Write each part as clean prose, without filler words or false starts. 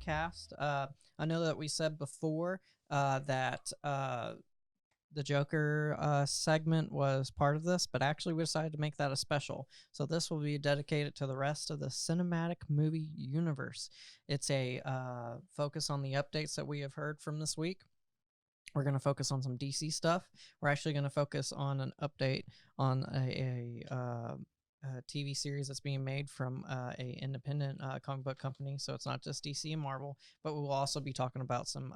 cast. I know that we said before that the Joker segment was part of this, but actually we decided to make that a special. So this will be dedicated to the rest of the cinematic movie universe. It's a focus on the updates that we have heard from this week. We're going to focus on some DC stuff. We're actually going to focus on an update on a TV series that's being made from a independent comic book company. So it's not just DC and Marvel, but we will also be talking about some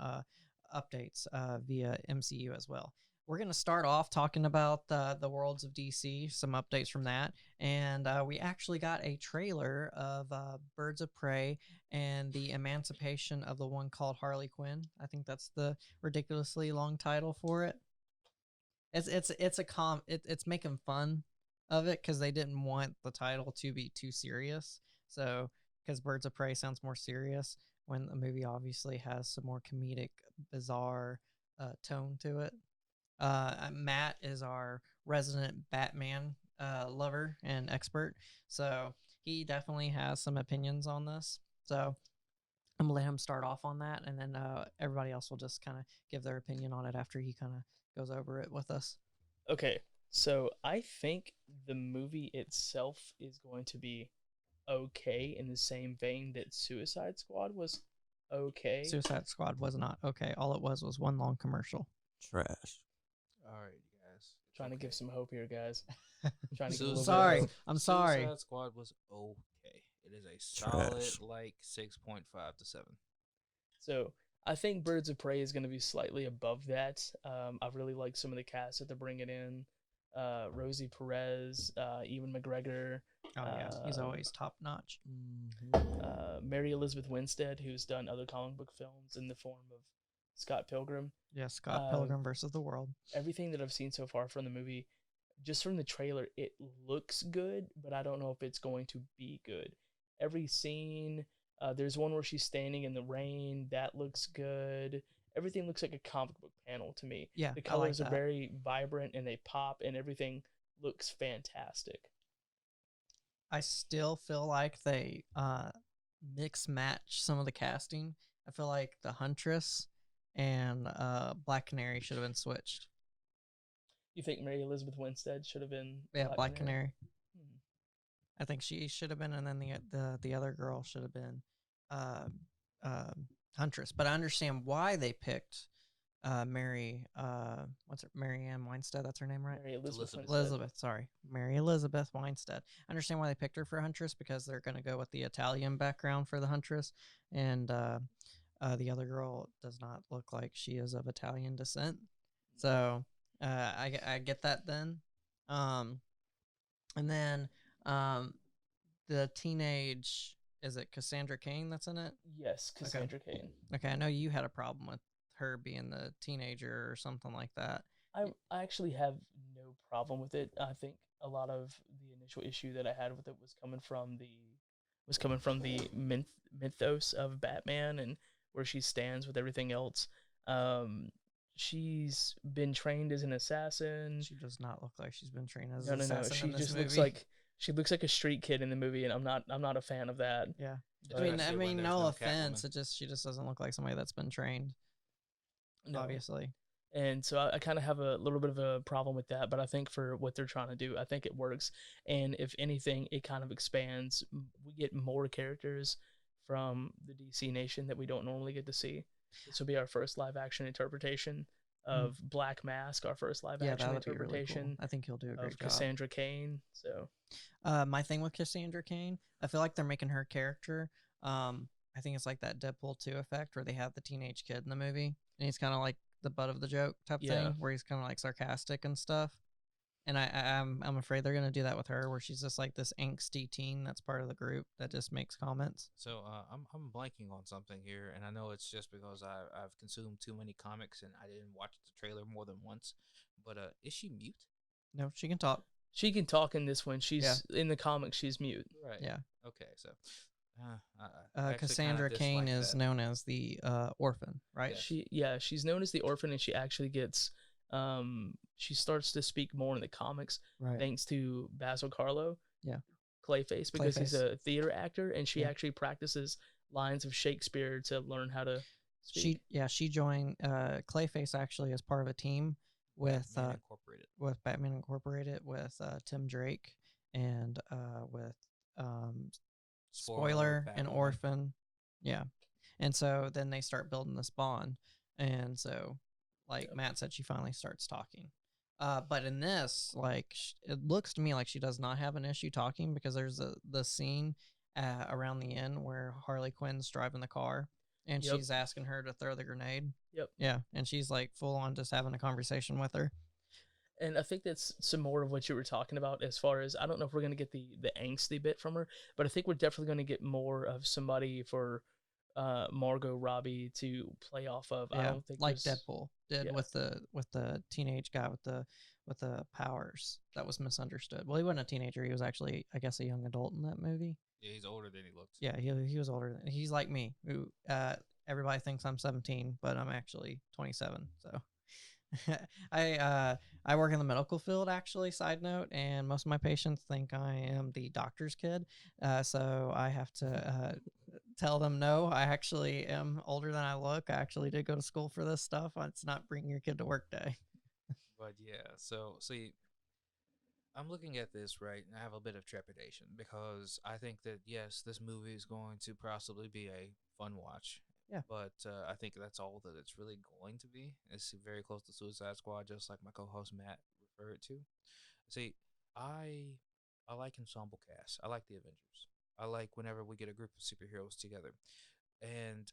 updates via MCU as well. We're going to start off talking about the worlds of DC, some updates from that. And we actually got a trailer of Birds of Prey and the emancipation of the one called Harley Quinn. I think that's the ridiculously long title for it. It's making fun of it because they didn't want the title to be too serious. So, because Birds of Prey sounds more serious when the movie obviously has some more comedic, bizarre tone to it. Matt is our resident Batman lover and expert, so he definitely has some opinions on this. So I'm gonna let him start off on that, and then everybody else will just kind of give their opinion on it after he kind of goes over it with us. Okay, so I think the movie itself is going to be okay in the same vein that Suicide Squad was okay. Suicide Squad was not okay. All it was one long commercial. Trash. All right, you guys. Trying to give some hope here, guys. Trying to Suicide- Sorry, Give I'm sorry. Suicide Squad was okay. It is a solid Trash. like 6.5 to 7. So I think Birds of Prey is going to be slightly above that. I really like some of the cast that they're bringing in. Rosie Perez, Ewan McGregor. Oh yeah, he's always top notch. Mary Elizabeth Winstead, who's done other comic book films in the form of Scott Pilgrim. Yeah, Scott Pilgrim versus the World. Everything that I've seen so far from the movie, just from the trailer, it looks good, but I don't know if it's going to be good. Every scene, there's one where she's standing in the rain, that looks good. Everything looks like a comic book panel to me. Yeah, the colors I like are very vibrant and they pop, and everything looks fantastic. I still feel like they mix match some of the casting. I feel like the Huntress and Black Canary should have been switched. You think Mary Elizabeth Winstead should have been? Yeah, Black Canary. Hmm. I think she should have been, and then the other girl should have been Huntress. But I understand why they picked Mary. Mary Ann Weinstead? That's her name, right? Mary Elizabeth. Elizabeth. Sorry, Mary Elizabeth Weinstead. I understand why they picked her for Huntress because they're going to go with the Italian background for the Huntress, and the other girl does not look like she is of Italian descent. So I get that then. And then the teenage, is it Cassandra Cain that's in it? Yes, Cassandra Cain. Okay, I know you had a problem with her being the teenager or something like that. I actually have no problem with it. I think a lot of the initial issue that I had with it was coming from the mythos of Batman and where she stands with everything else. She's been trained as an assassin. She does not look like she's been trained as an assassin. No. She in this just movie. looks like a street kid in the movie, and I'm not a fan of that. Yeah. But I mean, there's no no offense. Catwoman. She just doesn't look like somebody that's been trained. No. Obviously. And so I kind of have a little bit of a problem with that, but I think for what they're trying to do, I think it works. And if anything, it kind of expands. We get more characters from the DC Nation that we don't normally get to see. This will be our first live action interpretation of Black Mask, our first live action interpretation. Really cool. I think he'll do a great of job. Cassandra Cain. So, my thing with Cassandra Cain, I feel like they're making her character. I think it's like that Deadpool 2 effect where they have the teenage kid in the movie, and he's kind of like the butt of the joke type thing, where he's kind of like sarcastic and stuff. And I'm afraid they're gonna do that with her, where she's just like this angsty teen that's part of the group that just makes comments. So I'm blanking on something here, and I know it's just because I've consumed too many comics and I didn't watch the trailer more than once. But is she mute? No, she can talk. she can talk in this one. She's in the comics. She's mute. Right. Yeah. Okay. So, I actually Cassandra kinda Cain dislike is that. known as the orphan, right? She's known as the orphan, and she actually gets she starts to speak more in the comics Right. thanks to Basil Carlo. Yeah. Clayface, because he's Clayface. a theater actor, and she Yeah. actually practices lines of Shakespeare to learn how to speak. She joined Clayface actually as part of a team with Batman Incorporated. Batman Incorporated with Tim Drake and with um, Spoiler and Batwoman. Orphan. Yeah. And so then they start building this bond. And so, like Yep. Matt said, she finally starts talking. But in this, like, it looks to me like she does not have an issue talking because there's the scene around the end where Harley Quinn's driving the car and Yep. she's asking her to throw the grenade. Yep. Yeah. And she's like full on just having a conversation with her. And I think that's some more of what you were talking about as far as I don't know if we're gonna get the angsty bit from her, but I think we're definitely gonna get more of somebody for Margot Robbie to play off of. I Yeah, don't think like there's- Deadpool did yeah. with the teenage guy with the powers that was misunderstood. Well, he wasn't a teenager; he was actually, I guess, a young adult in that movie. Yeah, he's older than he looks. Yeah, he was older. He's like me. Who everybody thinks I'm 17, but I'm actually 27. So I work in the medical field actually. Side note, and most of my patients think I am the doctor's kid. So I have to tell them no. I actually am older than I look. I actually did go to school for this stuff. It's not bring your kid to work day. But yeah, so see, I'm looking at this right, and I have a bit of trepidation because I think that yes, this movie is going to possibly be a fun watch. Yeah. But I think that's all that it's really going to be. It's very close to Suicide Squad, just like my co-host Matt referred to. See, I like ensemble casts. I like the Avengers. I like whenever we get a group of superheroes together, and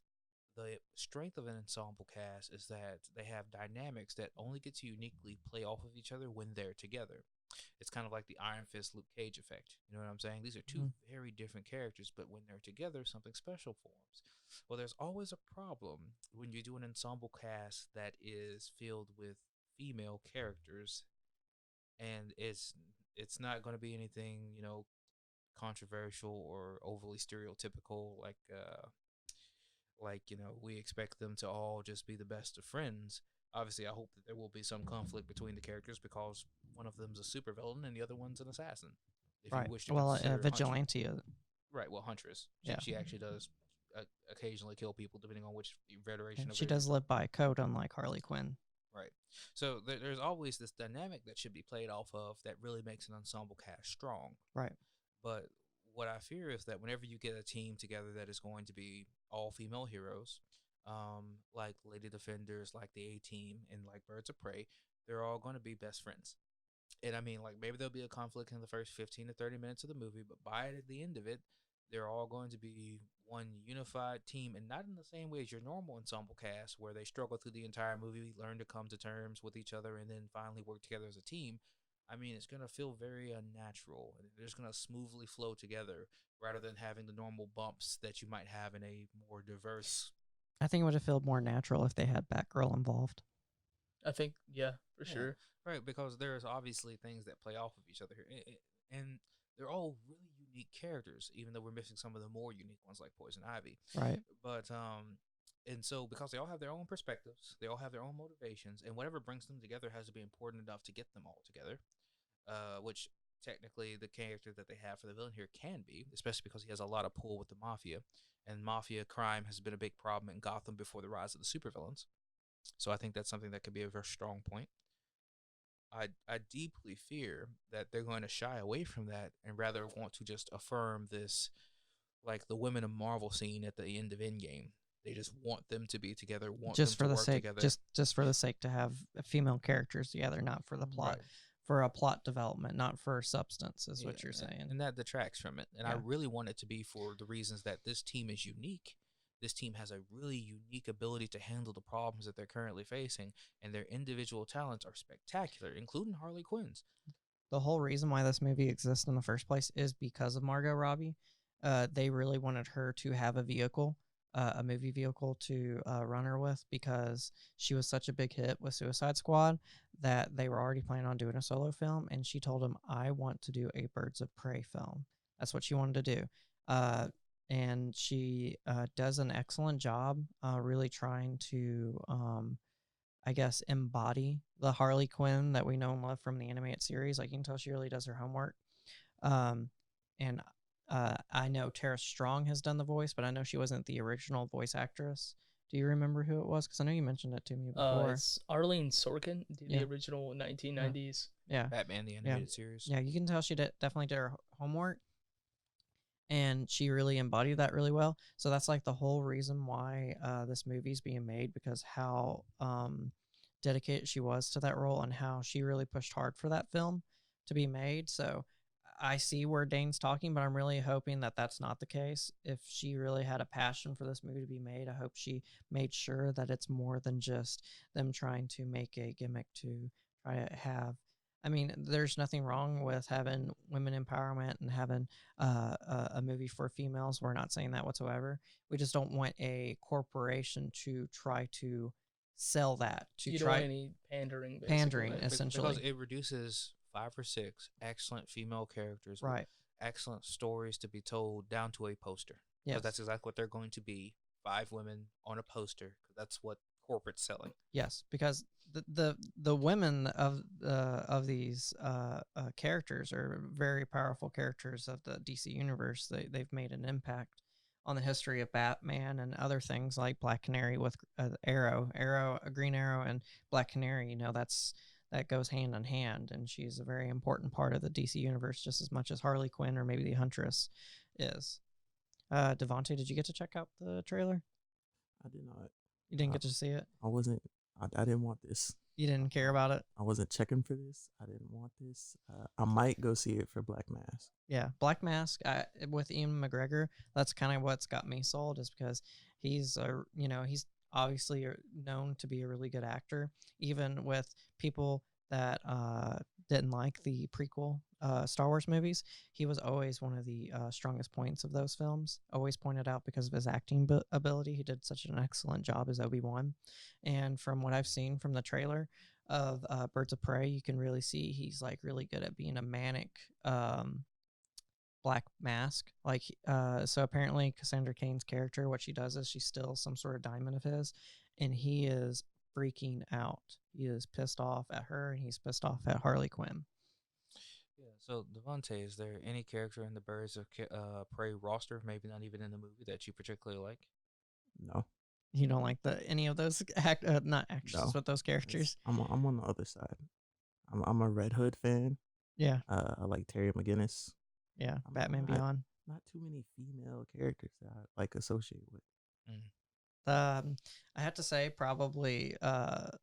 the strength of an ensemble cast is that they have dynamics that only get to uniquely play off of each other when they're together. It's kind of like the Iron Fist Luke Cage effect. You know what I'm saying? These are two very different characters, but when they're together, something special forms. Well, there's always a problem when you do an ensemble cast that is filled with female characters, and it's not going to be anything, controversial or overly stereotypical like we expect them to all just be the best of friends. Obviously, I hope that there will be some conflict between the characters because one of them's a supervillain and the other one's an assassin. If Right. you wish to Well, consider vigilante. right? Well, Huntress. She actually does occasionally kill people depending on which iteration of She her. does live by code, unlike Harley Quinn. Right. So there's always this dynamic that should be played off of that really makes an ensemble cast strong. Right. But what I fear is that whenever you get a team together that is going to be all female heroes, like Lady Defenders, like the A-Team, and like Birds of Prey, they're all going to be best friends. And I mean, like maybe there'll be a conflict in the first 15 to 30 minutes of the movie, but by the end of it, they're all going to be one unified team, and not in the same way as your normal ensemble cast, where they struggle through the entire movie, learn to come to terms with each other, and then finally work together as a team. I mean, it's going to feel very unnatural, and they're just going to smoothly flow together rather than having the normal bumps that you might have in a more diverse. I think it would have felt more natural if they had Batgirl involved. I think, yeah, for sure. Right, because there's obviously things that play off of each other here. And they're all really unique characters, even though we're missing some of the more unique ones like Poison Ivy. Right. But, and so because they all have their own perspectives, they all have their own motivations, and whatever brings them together has to be important enough to get them all together, which technically the character that they have for the villain here can be, especially because he has a lot of pull with the Mafia. And Mafia crime has been a big problem in Gotham before the rise of the supervillains. So I think that's something that could be a very strong point. I deeply fear that they're going to shy away from that and rather want to just affirm this, like the Women of Marvel scene at the end of Endgame. They just want them to be together, want just them for to the work sake, together. just for the sake to have female characters together, not for the plot, Right. for a plot development, not for substance, is what you're saying. And that detracts from it. And I Yeah. really want it to be for the reasons that this team is unique. This team has a really unique ability to handle the problems that they're currently facing, and their individual talents are spectacular, including Harley Quinn's. The whole reason why this movie exists in the first place is because of Margot Robbie. They really wanted her to have a vehicle, a movie vehicle to run her with, because she was such a big hit with Suicide Squad that they were already planning on doing a solo film. And she told him, I want to do a Birds of Prey film. That's what she wanted to do. And she does an excellent job really trying to, I guess, embody the Harley Quinn that we know and love from the animated series. Like, you can tell she really does her homework. And I know Tara Strong has done the voice, but I know she wasn't the original voice actress. Do you remember who it was? Because I know you mentioned it to me before. It's Arlene Sorkin, Yeah. the original 1990s. Yeah, Batman the yeah, animated series. yeah. You can tell she definitely did her homework, and she really embodied that really well. So that's like the whole reason why this movie's being made, because how dedicated she was to that role and how she really pushed hard for that film to be made. So I see where Dane's talking, but I'm really hoping that that's not the case. If she really had a passion for this movie to be made, I hope she made sure that it's more than just them trying to make a gimmick to try to have. I mean, there's nothing wrong with having women empowerment and having a movie for females. We're not saying that whatsoever. We just don't want a corporation to try to sell that, to You don't try want any pandering, basically. pandering, Right, essentially. because it reduces 5 or 6 excellent female characters with Right. excellent stories to be told down to a poster. Because Yes. that's exactly what they're going to be. 5 women on a poster. 'Cause that's what corporate's selling. Yes, because the women of these characters are very powerful characters of the DC universe. They've made an impact on the history of Batman and other things like Black Canary with Green Arrow, and Black Canary. You know, that goes hand in hand, and she's a very important part of the DC universe just as much as Harley Quinn or maybe the Huntress is. Devontae, did you get to check out the trailer? I did not. You didn't Uh, get to see it. I wasn't. I didn't want this. You didn't care about it. I wasn't checking for this. I didn't want this. I might go see it for Black Mask. Yeah, Black Mask with Ian McGregor. That's kind of what's got me sold, is because he's he's obviously known to be a really good actor, even with people that didn't like the prequel Star Wars movies. He was always one of the strongest points of those films. Always pointed out because of his acting ability. He did such an excellent job as Obi-Wan, and from what I've seen from the trailer of Birds of Prey, you can really see he's like really good at being a manic Black Mask. Like, so apparently Cassandra Cain's character, what she does is she steals some sort of diamond of his, and he is freaking out. He is pissed off at her, and he's pissed off at Harley Quinn. Yeah. So Devontae, is there any character in the Birds of Prey roster, maybe not even in the movie, that you particularly like? No. You don't like any of those not actresses, No. but those characters. I'm on the other side. I'm a Red Hood fan. Yeah, I like Terry McGinnis. yeah. I'm Batman not- Beyond. Not too many female characters that I like associate with. I have to say, probably out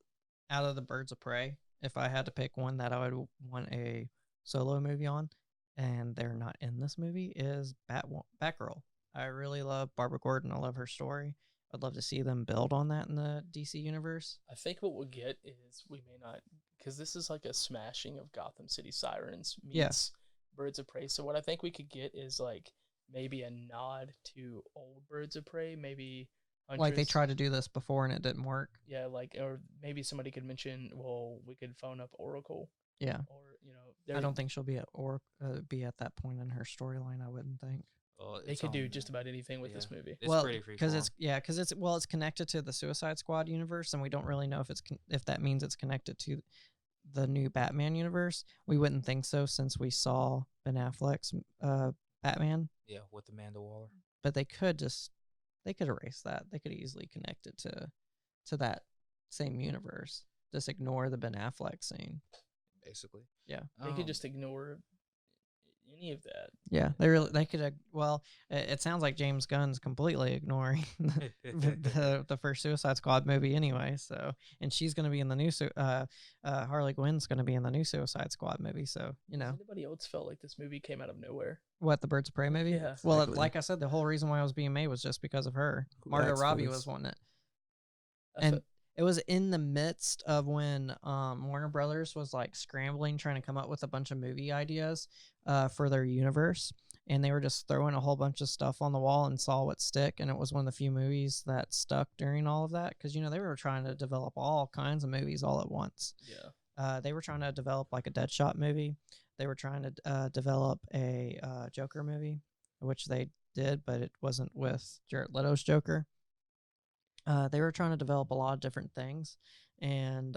of the Birds of Prey, if I had to pick one that I would want a solo movie on, and they're not in this movie, is Batgirl. I really love Barbara Gordon. I love her story. I'd love to see them build on that in the DC universe. I think what we'll get is we may not, because this is like a smashing of Gotham City Sirens meets Birds of Prey. So what I think we could get is like maybe a nod to old Birds of Prey, maybe Like they Huntress. tried to do this before and it didn't work. Yeah, like, or maybe somebody could mention, well, we could phone up Oracle, Yeah, or I don't think she'll be at that point in her storyline. I wouldn't think. Well, they could do just about anything with this yeah. movie. It's well, pretty free because it's connected to the Suicide Squad universe, and we don't really know if that means it's connected to the new Batman universe. We wouldn't think so since we saw Ben Affleck's Batman, Yeah, with Amanda Waller. but they could erase that. They could easily connect it to that same universe. Just ignore the Ben Affleck scene. Basically. Yeah. They could just ignore any of that. Yeah, they could. Well, it sounds like James Gunn's completely ignoring the first Suicide Squad movie anyway. So, and she's going to be in the new Harley Quinn's going to be in the new Suicide Squad movie. So, Has anybody else felt like this movie came out of nowhere? what, the Birds of Prey movie? Yeah. Well, Exactly. like I said, the whole reason why it was being made was just because of her. Who Margot asked for Robbie this? was wanting it. I And fe- it was in the midst of when Warner Brothers was like scrambling, trying to come up with a bunch of movie ideas for their universe. And they were just throwing a whole bunch of stuff on the wall and saw what stick. And it was one of the few movies that stuck during all of that. Because, they were trying to develop all kinds of movies all at once. yeah. They were trying to develop like a Deadshot movie. They were trying to develop a Joker movie, which they did, but it wasn't with Jared Leto's Joker. They were trying to develop a lot of different things, and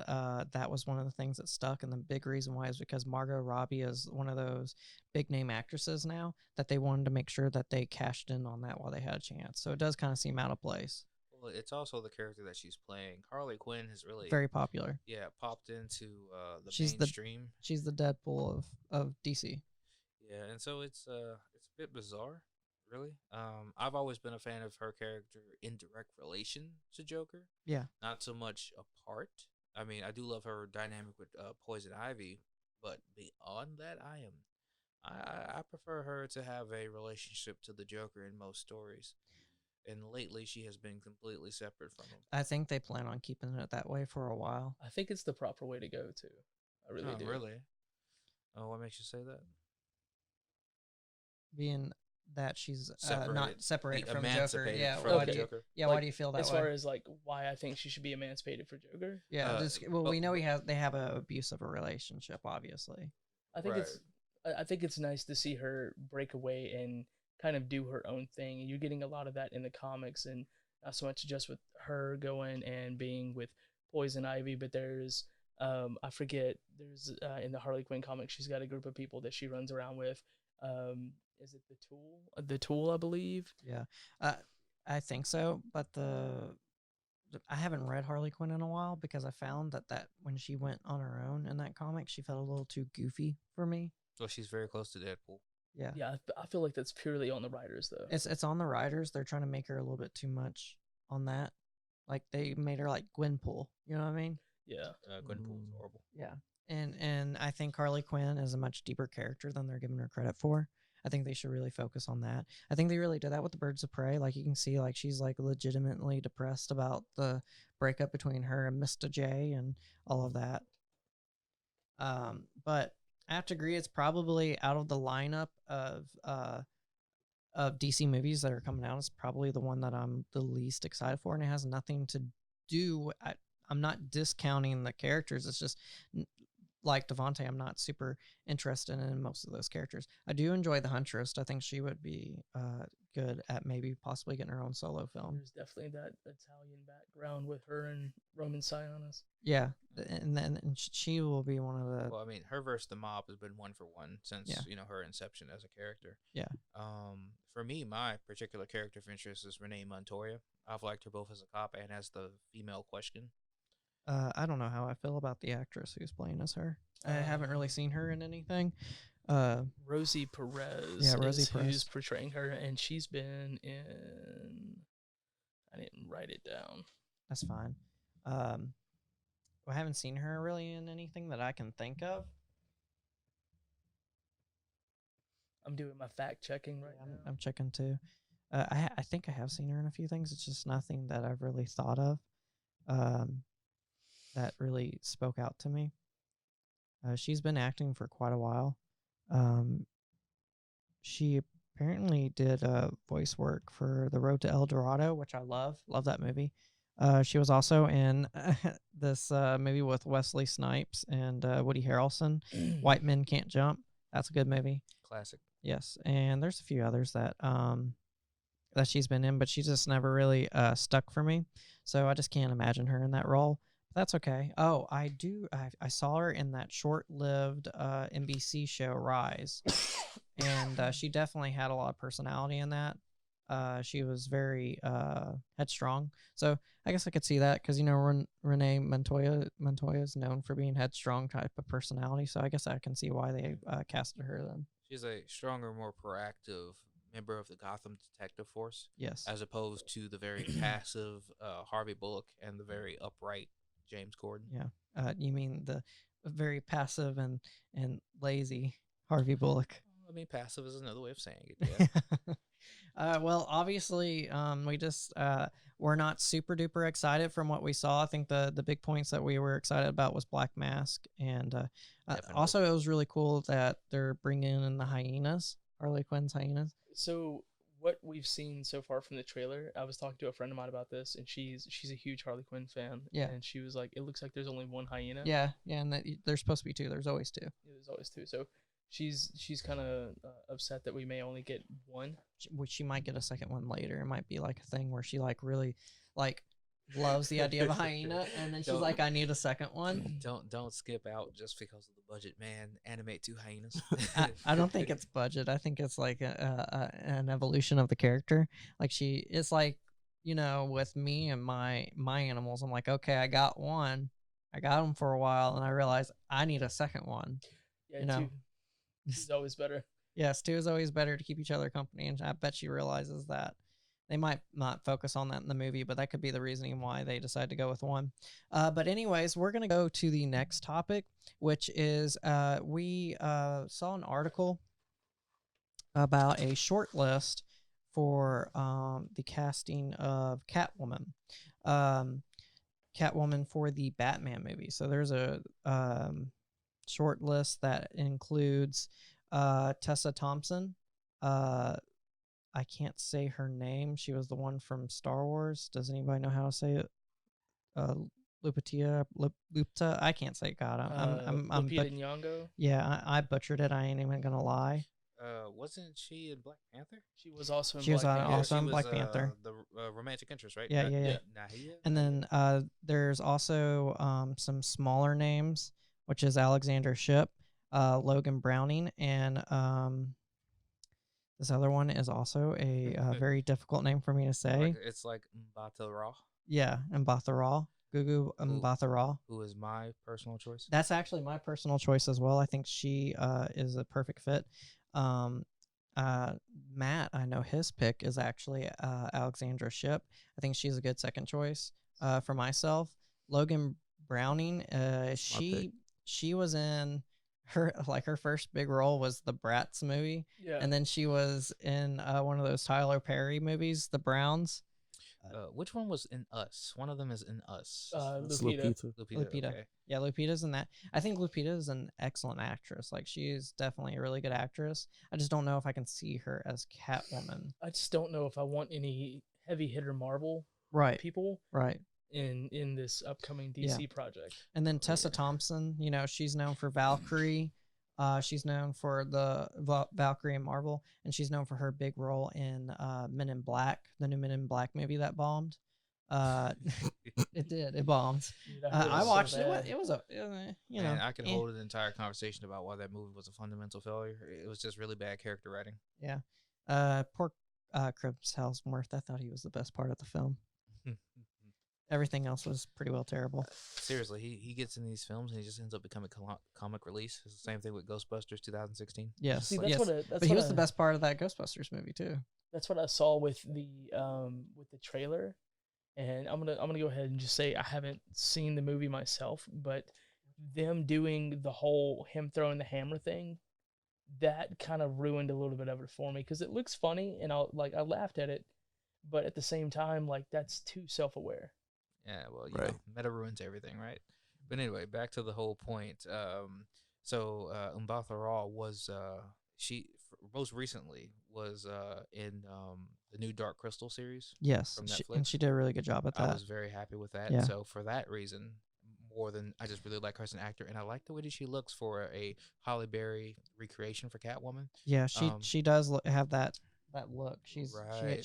that was one of the things that stuck. And the big reason why is because Margot Robbie is one of those big name actresses now that they wanted to make sure that they cashed in on that while they had a chance. So it does kind of seem out of place. Well, it's also the character that she's playing. Harley Quinn has really, Very popular. popped into the She's mainstream. She's the Deadpool of DC. Yeah, and so it's a bit bizarre, really. I've always been a fan of her character in direct relation to Joker, Yeah. not so much apart. I mean, I do love her dynamic with Poison Ivy, but beyond that, I prefer her to have a relationship to the Joker in most stories. And lately, she has been completely separate from him. I think they plan on keeping it that way for a while. I think it's the proper way to go too. I really do. Really? Oh, what makes you say that? Being that she's Separated. not separated from Joker. Emancipated Yeah. from Why the do you, Joker. yeah. Like, Why do you feel that As way? far as like why I think she should be emancipated for Joker, Yeah. Well, well- we know they have a abusive relationship, obviously. I think Right. I think it's nice to see her break away and kind of do her own thing. And you're getting a lot of that in the comics, and not so much just with her going and being with Poison Ivy, but there's I forget there's in the Harley Quinn comic she's got a group of people that she runs around with. Is it the Tool? The Tool, I believe. Yeah. I think so, but I haven't read Harley Quinn in a while because I found that when she went on her own in that comic, she felt a little too goofy for me. So she's very close to Deadpool. Yeah. Yeah, I feel like that's purely on the writers though. It's on the writers. They're trying to make her a little bit too much on that. Like they made her like Gwenpool. You know what I mean? Yeah. Gwenpool's horrible. Yeah. And I think Harley Quinn is a much deeper character than they're giving her credit for. I think they should really focus on that. I think they really did that with the Birds of Prey. Like you can see, like she's like legitimately depressed about the breakup between her and Mr. J and all of that. But I have to agree, it's probably out of the lineup of DC movies that are coming out. It's probably the one that I'm the least excited for, and it has nothing to do. I'm not discounting the characters. It's just like Devontae, I'm not super interested in most of those characters. I do enjoy the Huntress. I think she would be good at maybe possibly getting her own solo film. There's definitely that Italian background with her and Roman Sionis. Yeah, and she will be one of the. Well, I mean, her versus the mob has been 1-for-1 since Yeah. her inception as a character. Yeah. For me, my particular character of interest is Renee Montoya. I've liked her both as a cop and as the female Question. I don't know how I feel about the actress who's playing as her. I haven't really seen her in anything. Rosie Perez Yeah, Rosie is Perez. who's portraying her, and she's been in. I didn't write it down. That's fine. I haven't seen her really in anything that I can think of. I'm doing my fact checking right now. I'm checking too. I think I have seen her in a few things. It's just nothing that I've really thought of that really spoke out to me. She's been acting for quite a while. She apparently did voice work for The Road to El Dorado, which I love. Love that movie. She was also in this movie with Wesley Snipes and Woody Harrelson, White Men Can't Jump. That's a good movie. Classic. Yes, and there's a few others that she's been in, but she just never really stuck for me. So I just can't imagine her in that role. But that's okay. Oh, I saw her in that short-lived NBC show Rise, and she definitely had a lot of personality in that. She was very headstrong. So I guess I could see that because Renee Montoya is known for being headstrong type of personality. So I guess I can see why they casted her then. She's a stronger, more proactive member of the Gotham Detective Force, Yes. as opposed to the very passive Harvey Bullock and the very upright James Gordon. Yeah. You mean the very passive and lazy Harvey Bullock? I mean, passive is another way of saying it. Yeah. Well, obviously, we just we're not super duper excited from what we saw. I think the big points that we were excited about was Black Mask, and also it was really cool that they're bringing in the hyenas, Harley Quinn's hyenas. So what we've seen so far from the trailer, I was talking to a friend of mine about this, and she's a huge Harley Quinn fan. Yeah. And she was like, it looks like there's only one hyena. Yeah, and there's supposed to be two. There's always two. Yeah, there's always two. So she's kind of upset that we may only get one. Which she might get a second one later. It might be like a thing where she like really like loves the idea of a hyena, and then she's Don't- like, "I need a second one." Don't skip out just because of the budget, man. Animate 2 hyenas. I don't think it's budget. I think it's like an evolution of the character. Like it's like, with me and my animals, I'm like, okay, I got one, I got him for a while, and I realized I need a second one. Yeah, You know. two's always better. Yes, two is always better to keep each other company, and I bet she realizes that. They might not focus on that in the movie, but that could be the reasoning why they decide to go with one. But anyways, we're going to go to the next topic, which is we saw an article about a short list for the casting of Catwoman. Catwoman for the Batman movie. So there's a short list that includes Tessa Thompson. I can't say her name. She was the one from Star Wars. Does anybody know how to say it? Lupita. I can't say it. God, I'm Lupita Nyong'o. Yeah, I butchered it. I ain't even gonna lie. Wasn't she in Black Panther? She was also in She was Black Panther. also in she Black was, Panther. The romantic interest, right? Yeah. Nahia? And then there's also some smaller names, which is Alexander Shipp, Logan Browning, and this other one is also a very difficult name for me to say. It's like Mbata Raw. Yeah, Mbatha-Raw. Gugu Mbatha-Raw. Who is my personal choice? That's actually my personal choice as well. I think she is a perfect fit. Matt, I know his pick is actually Alexandra Shipp. I think she's a good second choice for myself. Logan Browning, she was in her first big role was the Bratz movie. Yeah. And then she was in one of those Tyler Perry movies, The Browns. Which one was in Us? One of them is in Us. Lupita. Lupita. Okay. Yeah, Lupita's in that. I think Lupita is an excellent actress. Like, she's definitely a really good actress. I just don't know if I can see her as Catwoman. I just don't know if I want any heavy hitter Marvel people Right. in this upcoming DC project. And then Tessa Thompson, she's known for Valkyrie. She's known for the Valkyrie in Marvel, and she's known for her big role in Men in Black, the new Men in Black movie that bombed. It did. It bombed. Dude, I so watched it. bad. It was a, Man, I could hold an entire conversation about why that movie was a fundamental failure. It was just really bad character writing. Yeah. Poor Chris Hemsworth. I thought he was the best part of the film. Everything else was pretty well terrible. Seriously, he gets in these films and he just ends up becoming comic release. It's the same thing with Ghostbusters 2016. Yes, See, yes. But he was the best part of that Ghostbusters movie too. That's what I saw with the trailer, and I'm gonna go ahead and just say I haven't seen the movie myself, but them doing the whole him throwing the hammer thing, that kind of ruined a little bit of it for me because it looks funny and I laughed at it, but at the same time, like, that's too self-aware. Yeah, well, you know, meta ruins everything, right? But anyway, back to the whole point. Mbatha Raw was most recently was in the new Dark Crystal series. Yes, from Netflix. and she did a really good job at that. I was very happy with that. Yeah. So for that reason, more than I just really like her as an actor, and I like the way that she looks for a Halle Berry recreation for Catwoman. Yeah, she does have that look. She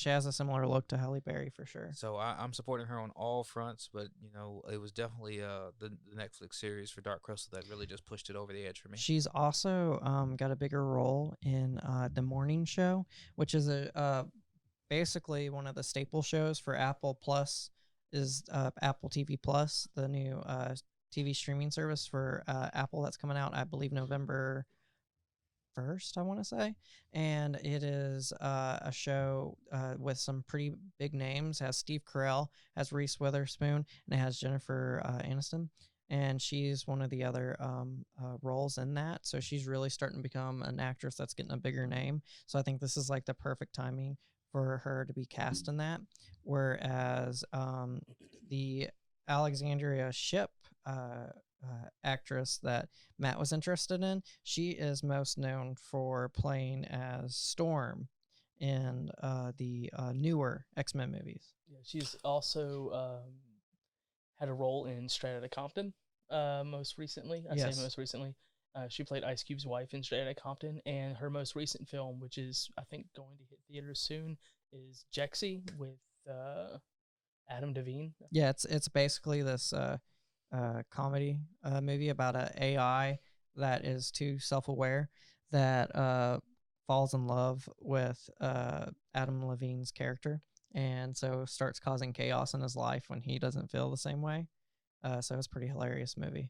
has a similar look to Halle Berry for sure. So I'm supporting her on all fronts, but it was definitely the Netflix series for Dark Crystal that really just pushed it over the edge for me. She's also got a bigger role in The Morning Show, which is basically one of the staple shows for Apple Plus. Is Apple TV Plus, the new TV streaming service for Apple that's coming out, I believe, November 1st, I want to say. And it is a show with some pretty big names. It has Steve Carell, has Reese Witherspoon, and it has Jennifer Aniston. And she's one of the other roles in that. So she's really starting to become an actress that's getting a bigger name. So I think this is like the perfect timing for her to be cast in that. Whereas the Alexandria Shipp actress that Matt was interested in, she is most known for playing as Storm in the newer X-Men movies. Yeah, she's also had a role in Straight Outta Compton most recently. I say most recently. She played Ice Cube's wife in Straight Outta Compton, and her most recent film, which is I think going to hit theaters soon, is Jexy with Adam Devine. Yeah, it's basically this comedy movie about a AI that is too self-aware that falls in love with Adam Levine's character, and so starts causing chaos in his life when he doesn't feel the same way. So it's a pretty hilarious movie.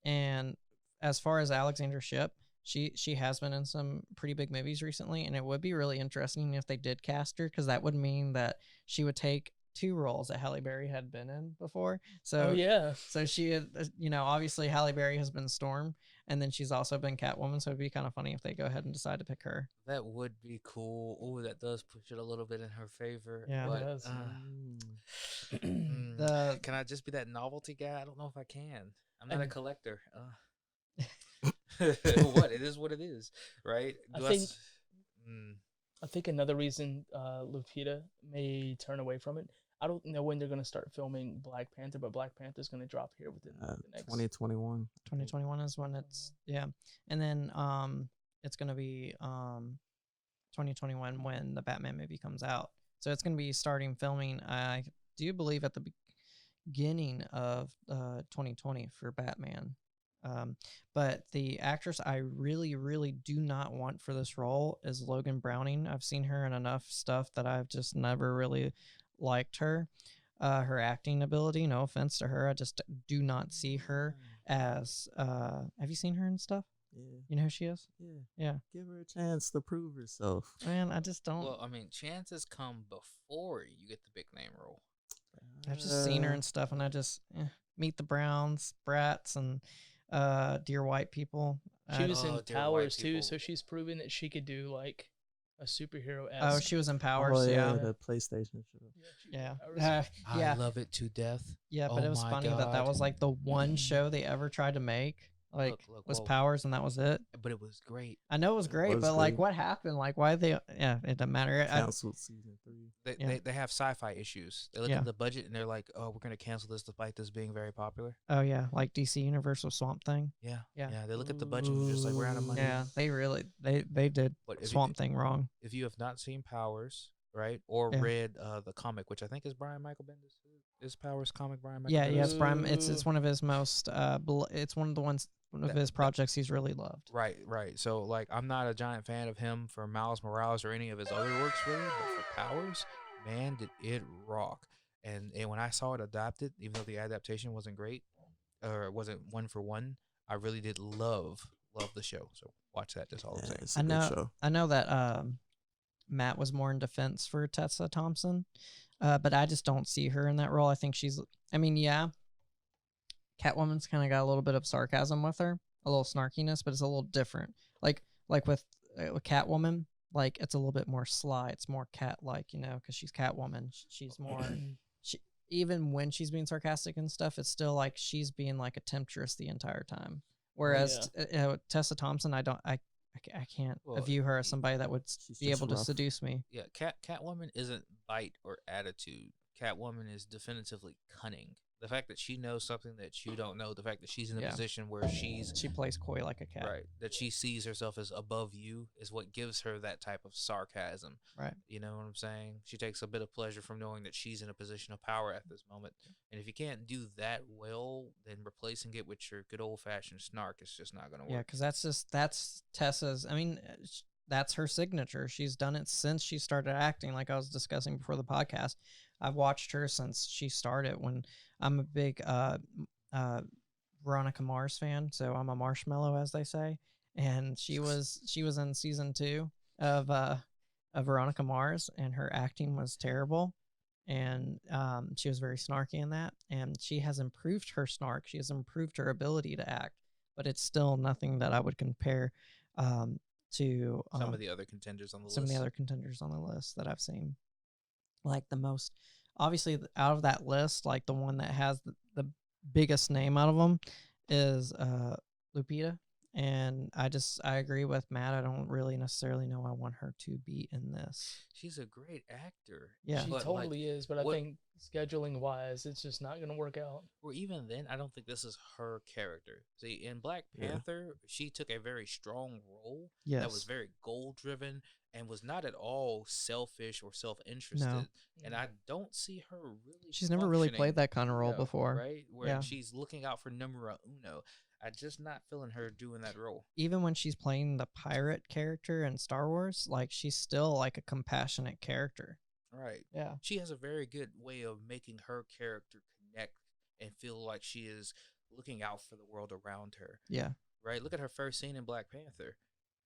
And as far as Alexandra Shipp, she has been in some pretty big movies recently, and it would be really interesting if they did cast her, because that would mean that she would take two roles that Halle Berry had been in before. So Oh yeah, so she had, obviously Halle Berry has been Storm, and then she's also been Catwoman. So it'd be kind of funny if they go ahead and decide to pick her. That would be cool. Oh, that does push it a little bit in her favor. Yeah. it But, does. can I just be that novelty guy? I don't know if I can. I'm not a And- collector. What? It is what it is, right? I Do think- s- mm, I think another reason Lupita may turn away from it. I don't know when they're going to start filming Black Panther, but Black Panther's going to drop here within the next 2021. 2021 is when it's and then it's gonna be 2021 when the Batman movie comes out. So it's gonna be starting filming. I do believe at the beginning of 2020 for Batman. But the actress I really, really do not want for this role is Logan Browning. I've seen her in enough stuff that I've just never really liked her. Her acting ability, no offense to her, I just do not see her as. Have you seen her and stuff? Yeah, You know who she is? yeah. Yeah. Give her a chance to prove herself. Man, I just don't. well, I mean, chances come before you get the big name role. I've just seen her and stuff, and I just Meet the Browns, Brats, and Dear White People. She was in Dear White Powers too, People. so she's proven that she could do like a superhero. Oh, she was in Powers. Oh, yeah. the PlayStation show. Yeah. Yeah. Yeah. I love it to death. Yeah, but Oh it was my funny that God. was like the one show they ever tried to make. Like, Look, was whoa. Powers, and that was it. But it was great. I know it was great, was but like, great. what happened? Like, why they? Yeah, it doesn't matter. Canceled season 3. They have sci-fi issues. They look Yeah. at the budget and they're like, "Oh, we're gonna cancel this despite this being very popular." Oh yeah, like DC Universe with Swamp Thing. Yeah, Yeah. They look at the budget and they're just like, "We're out of money." Yeah, they really they did But if Swamp Thing wrong. if you have not seen Powers, right, or Yeah. read the comic, which I think is Brian Michael Bendis, is Powers comic Brian Michael Yeah, Bendis? yeah, it's Brian. It's Ooh. one of his most it's one of the ones one of That- his that- projects he's really loved. Right. So like, I'm not a giant fan of him for Miles Morales or any of his other works really, but for Powers, man, did it rock. And when I saw it adapted, even though the adaptation wasn't great or it wasn't one for one, I really did love the show. So watch that. That's all I'm Yeah, saying. it's a I good know. show. I know that Matt was more in defense for Tessa Thompson, but I just don't see her in that role. I think she's. I mean, yeah, Catwoman's kind of got a little bit of sarcasm with her, a little snarkiness, but it's a little different. Like with Catwoman, like it's a little bit more sly. It's more cat-like, because she's Catwoman. She's more. Even when she's being sarcastic and stuff, it's still like she's being like a temptress the entire time. Whereas Tessa Thompson, I can't Well, view her as somebody that would She's be just able to rough. seduce me. Yeah, Catwoman isn't bite or attitude. Catwoman is definitively cunning. The fact that she knows something that you don't know, the fact that she's in a Yeah. position where she plays coy like a cat. right, that she sees herself as above you is what gives her that type of sarcasm. Right. You know what I'm saying? She takes a bit of pleasure from knowing that she's in a position of power at this moment. And if you can't do that well, then replacing it with your good old fashioned snark is just not going to work. Yeah, because that's Tessa's. I mean, that's her signature. She's done it since she started acting. Like I was discussing before the podcast, I've watched her since she started. When I'm a big Veronica Mars fan, so I'm a marshmallow, as they say. And she was in season 2 of Veronica Mars, and her acting was terrible. And she was very snarky in that. And she has improved her snark. She has improved her ability to act, but it's still nothing that I would compare to Some of the other contenders on the some list. of the other contenders on the list that I've seen. Like the most, obviously out of that list, like the one that has the biggest name out of them is Lupita. And I agree with Matt. I don't really necessarily know I want her to be in this. She's a great actor. Yeah. She But, totally is, but I what- think scheduling wise, it's just not going to work out. Or even then, I don't think this is her character. See, in Black Yeah. Panther, she took a very strong role Yes. that was very goal driven and was not at all selfish or self-interested. And I don't see her really. She's never really played functioning, that kind of role no, before. right? Where Yeah. she's looking out for numero uno. I just not feeling her doing that role. Even when she's playing the pirate character in Star Wars, like she's still like a compassionate character. Right. Yeah. She has a very good way of making her character connect and feel like she is looking out for the world around her. Yeah. Right? Look at her first scene in Black Panther,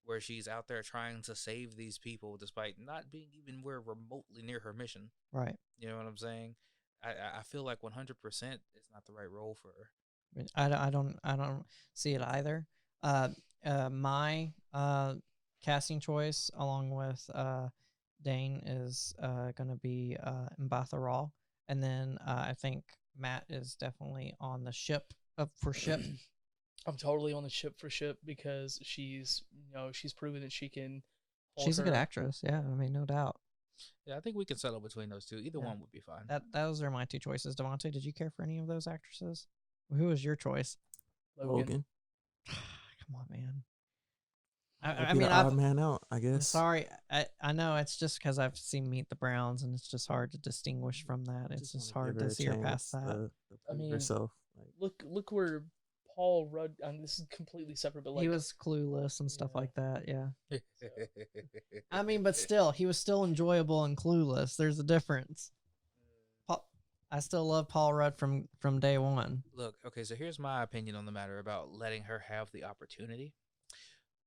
where she's out there trying to save these people despite not being even where remotely near her mission. Right. You know what I'm saying? I feel like 100% is not the right role for her. I don't see it either. My casting choice along with Dane is gonna be Mbatha Raw, and then I think Matt is definitely on the ship for ship. I'm totally on the ship for ship because she's proven that she can. She's a good actress. Yeah, I mean, no doubt. Yeah, I think we can settle between those two. Either one would be fine. Those are my two choices. Devontae, did you care for any of those actresses? Who was your choice? Logan. Come on, man. I mean, odd man out, I guess. Sorry, I know it's just because I've seen Meet the Browns, and it's just hard to distinguish from that. It's just hard to see her past that. I mean, herself. Look where Paul Rudd. This is completely separate, but like he was Clueless and stuff like that. Yeah. I mean, but still, he was still enjoyable in Clueless. There's a difference. I still love Paul Rudd from day one. Look, okay, so here's my opinion on the matter about letting her have the opportunity.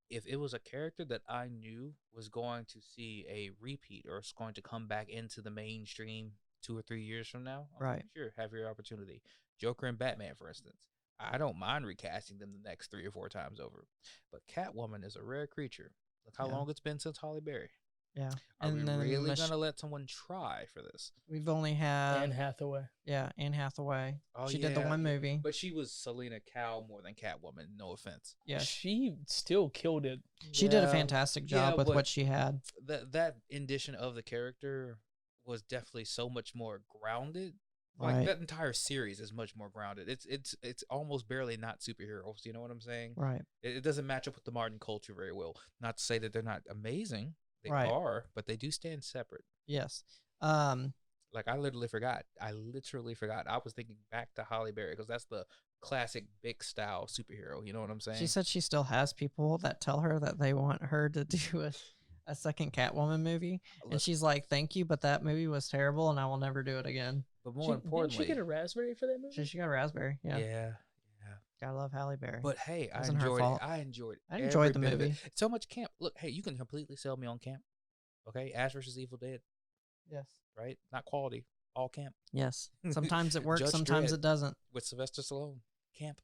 If it was a character that I knew was going to see a repeat or is going to come back into the mainstream 2 or 3 years from now, right? Sure, have your opportunity. Joker and Batman, for instance. I don't mind recasting them the next 3 or 4 times over. But Catwoman is a rare creature. Look how long it's been since Halle Berry. Yeah. Are we really going to let someone try for this? We've only had Anne Hathaway. Yeah, Anne Hathaway. Oh, she did the one movie. But she was Selena Kyle more than Catwoman, no offense. Yeah. She still killed it. She did a fantastic job with what she had. That rendition of the character was definitely so much more grounded. Like that entire series is much more grounded. It's almost barely not superheroes. You know what I'm saying? Right. It doesn't match up with the modern culture very well. Not to say that they're not amazing. They are, but they do stand separate. Yes. Like I literally forgot. I was thinking back to Halle Berry because that's the classic big style superhero. You know what I'm saying? She said she still has people that tell her that they want her to do a second Catwoman movie, and she's like, "Thank you, but that movie was terrible, and I will never do it again." But more importantly, did she get a raspberry for that movie? She got a raspberry. Yeah. Yeah. Gotta love Halle Berry. But hey, I enjoyed it. I enjoyed the movie. So much camp. Look, hey, you can completely sell me on camp. Okay, Ash vs. Evil Dead. Yes. Right? Not quality. All camp. Yes. Sometimes it works. Judge sometimes Dredd it doesn't. With Sylvester Stallone. Camp.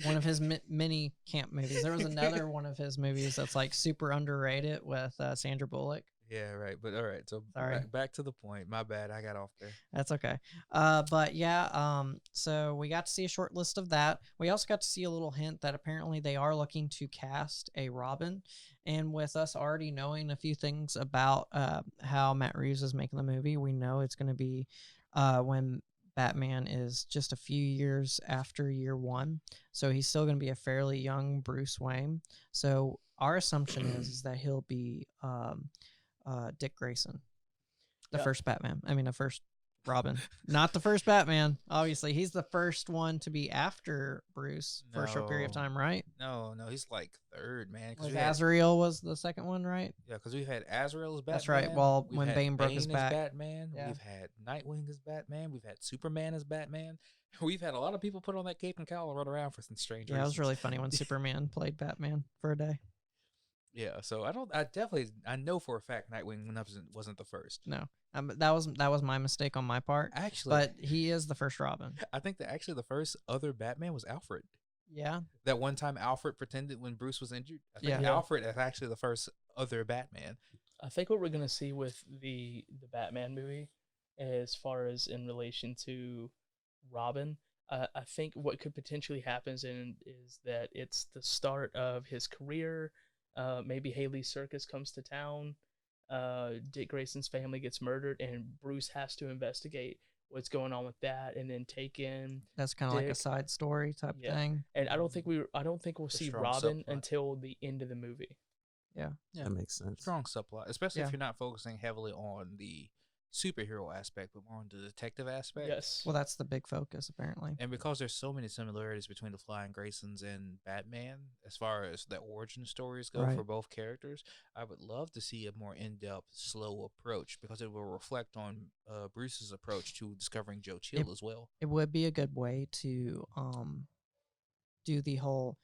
One of his mini camp movies. There was another one of his movies that's like super underrated with Sandra Bullock. Yeah, right. But all right. So back to the point. My bad. I got off there. That's okay. But yeah, so we got to see a short list of that. We also got to see a little hint that apparently they are looking to cast a Robin. And with us already knowing a few things about how Matt Reeves is making the movie, we know it's going to be when Batman is just a few years after year one. So he's still going to be a fairly young Bruce Wayne. So our assumption is that he'll be Dick Grayson, the first Batman. I mean, the first Robin, not the first Batman. Obviously, he's the first one to be after Bruce for a short period of time, right? No, he's like third, man. Azrael was the second one, right? Yeah, because we've had Azrael as Batman. That's right. Well, when Bane broke his back, Batman. Yeah. We've had Nightwing as Batman. We've had Superman as Batman. We've had a lot of people put on that cape and cowl and run around for some strange reasons. Yeah, it was really funny when Superman played Batman for a day. Yeah, so I know for a fact Nightwing wasn't the first. No, that was my mistake on my part. Actually, but he is the first Robin. I think that actually the first other Batman was Alfred. Yeah. That one time Alfred pretended when Bruce was injured. I think Alfred is actually the first other Batman. I think what we're gonna see with the Batman movie, as far as in relation to Robin, I think what could potentially happen is that it's the start of his career. Maybe Haley Circus comes to town. Dick Grayson's family gets murdered, and Bruce has to investigate what's going on with that, and then take in. That's kind of like a side story type thing. And I don't think we'll see Robin until the end of the movie. Yeah. That makes sense. Strong subplot, especially Yeah. if you're not focusing heavily on the superhero aspect, but more on the detective aspect. Yes. Well, that's the big focus apparently. And because there's so many similarities between the Flying Graysons and Batman, as far as the origin stories go Right. for both characters, I would love to see a more in-depth, slow approach because it will reflect on Bruce's approach to discovering Joe Chill as well. It would be a good way to do the whole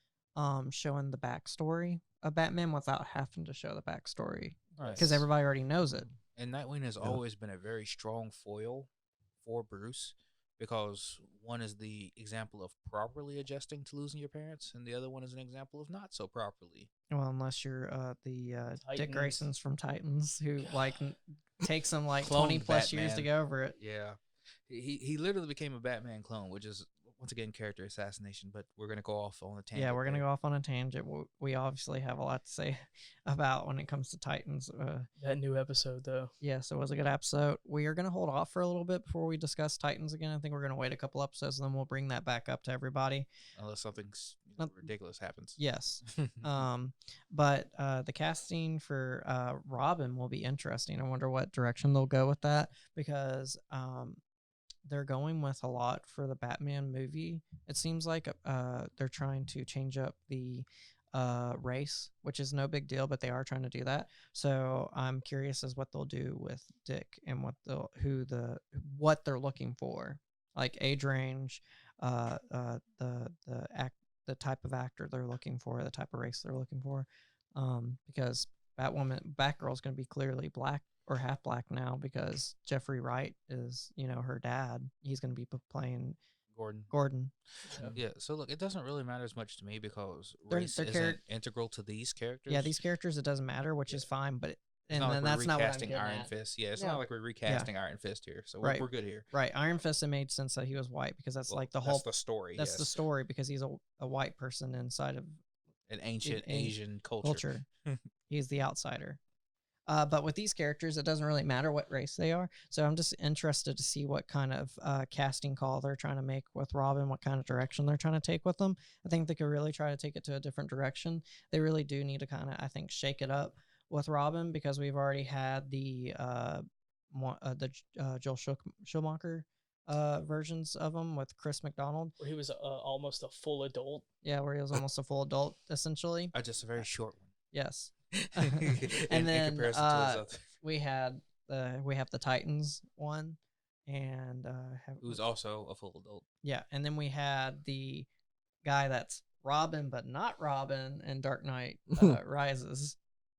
showing the backstory of Batman without having to show the backstory because Right. everybody already knows it. And Nightwing has always been a very strong foil for Bruce because one is the example of properly adjusting to losing your parents, and the other one is an example of not so properly. Well, unless you're the Dick Titans. Graysons from Titans, who like takes them like Clone 20 plus years to Batman. get over it. Yeah. He literally became a Batman clone, which is, once again, character assassination, but we're going to go off on a tangent. Yeah, we're gonna there. go off on a tangent. We obviously have a lot to say about when it comes to Titans. That new episode though. Yeah, so it was a good episode. We are gonna hold off for a little bit before we discuss Titans again. I think we're gonna wait a couple episodes and then we'll bring that back up to everybody. Unless something ridiculous happens. Yes. But the casting for Robin will be interesting. I wonder what direction they'll go with that because they're going with a lot for the Batman movie. It seems like they're trying to change up the race, which is no big deal, but they are trying to do that. So I'm curious as what they'll do with Dick and what they're looking for, like age range, the type of actor they're looking for, the type of race they're looking for, because Batgirl's going to be clearly black or half black now because Jeffrey Wright is, her dad. He's going to be playing Gordon. Yeah, so look, it doesn't really matter as much to me because They're- race they're isn't integral to these characters. Yeah, these characters, it doesn't matter, which is fine, but It's and not then like we're that's not what I'm recasting getting Iron at. Fist. Yeah, it's No. not like we're recasting Iron Fist here, so Right. we're good here. Right, Iron Fist, it made sense that he was white because that's Well, like the that's whole. the story. That's the yes. story because he's a white person inside of An ancient in Asian culture. He's the outsider. But with these characters, it doesn't really matter what race they are. So I'm just interested to see what kind of casting call they're trying to make with Robin, what kind of direction they're trying to take with them. I think they could really try to take it to a different direction. They really do need to kind of, I think, shake it up with Robin because we've already had the Joel Schumacher versions of him with Chris McDonald. Where he was almost a full adult. Yeah, where he was almost a full adult, essentially. Just a very short one. Yes. in then comparison to his other. we have the Titans one, and Who's also a full adult. yeah, and then we had the guy that's Robin but not Robin in Dark Knight Rises.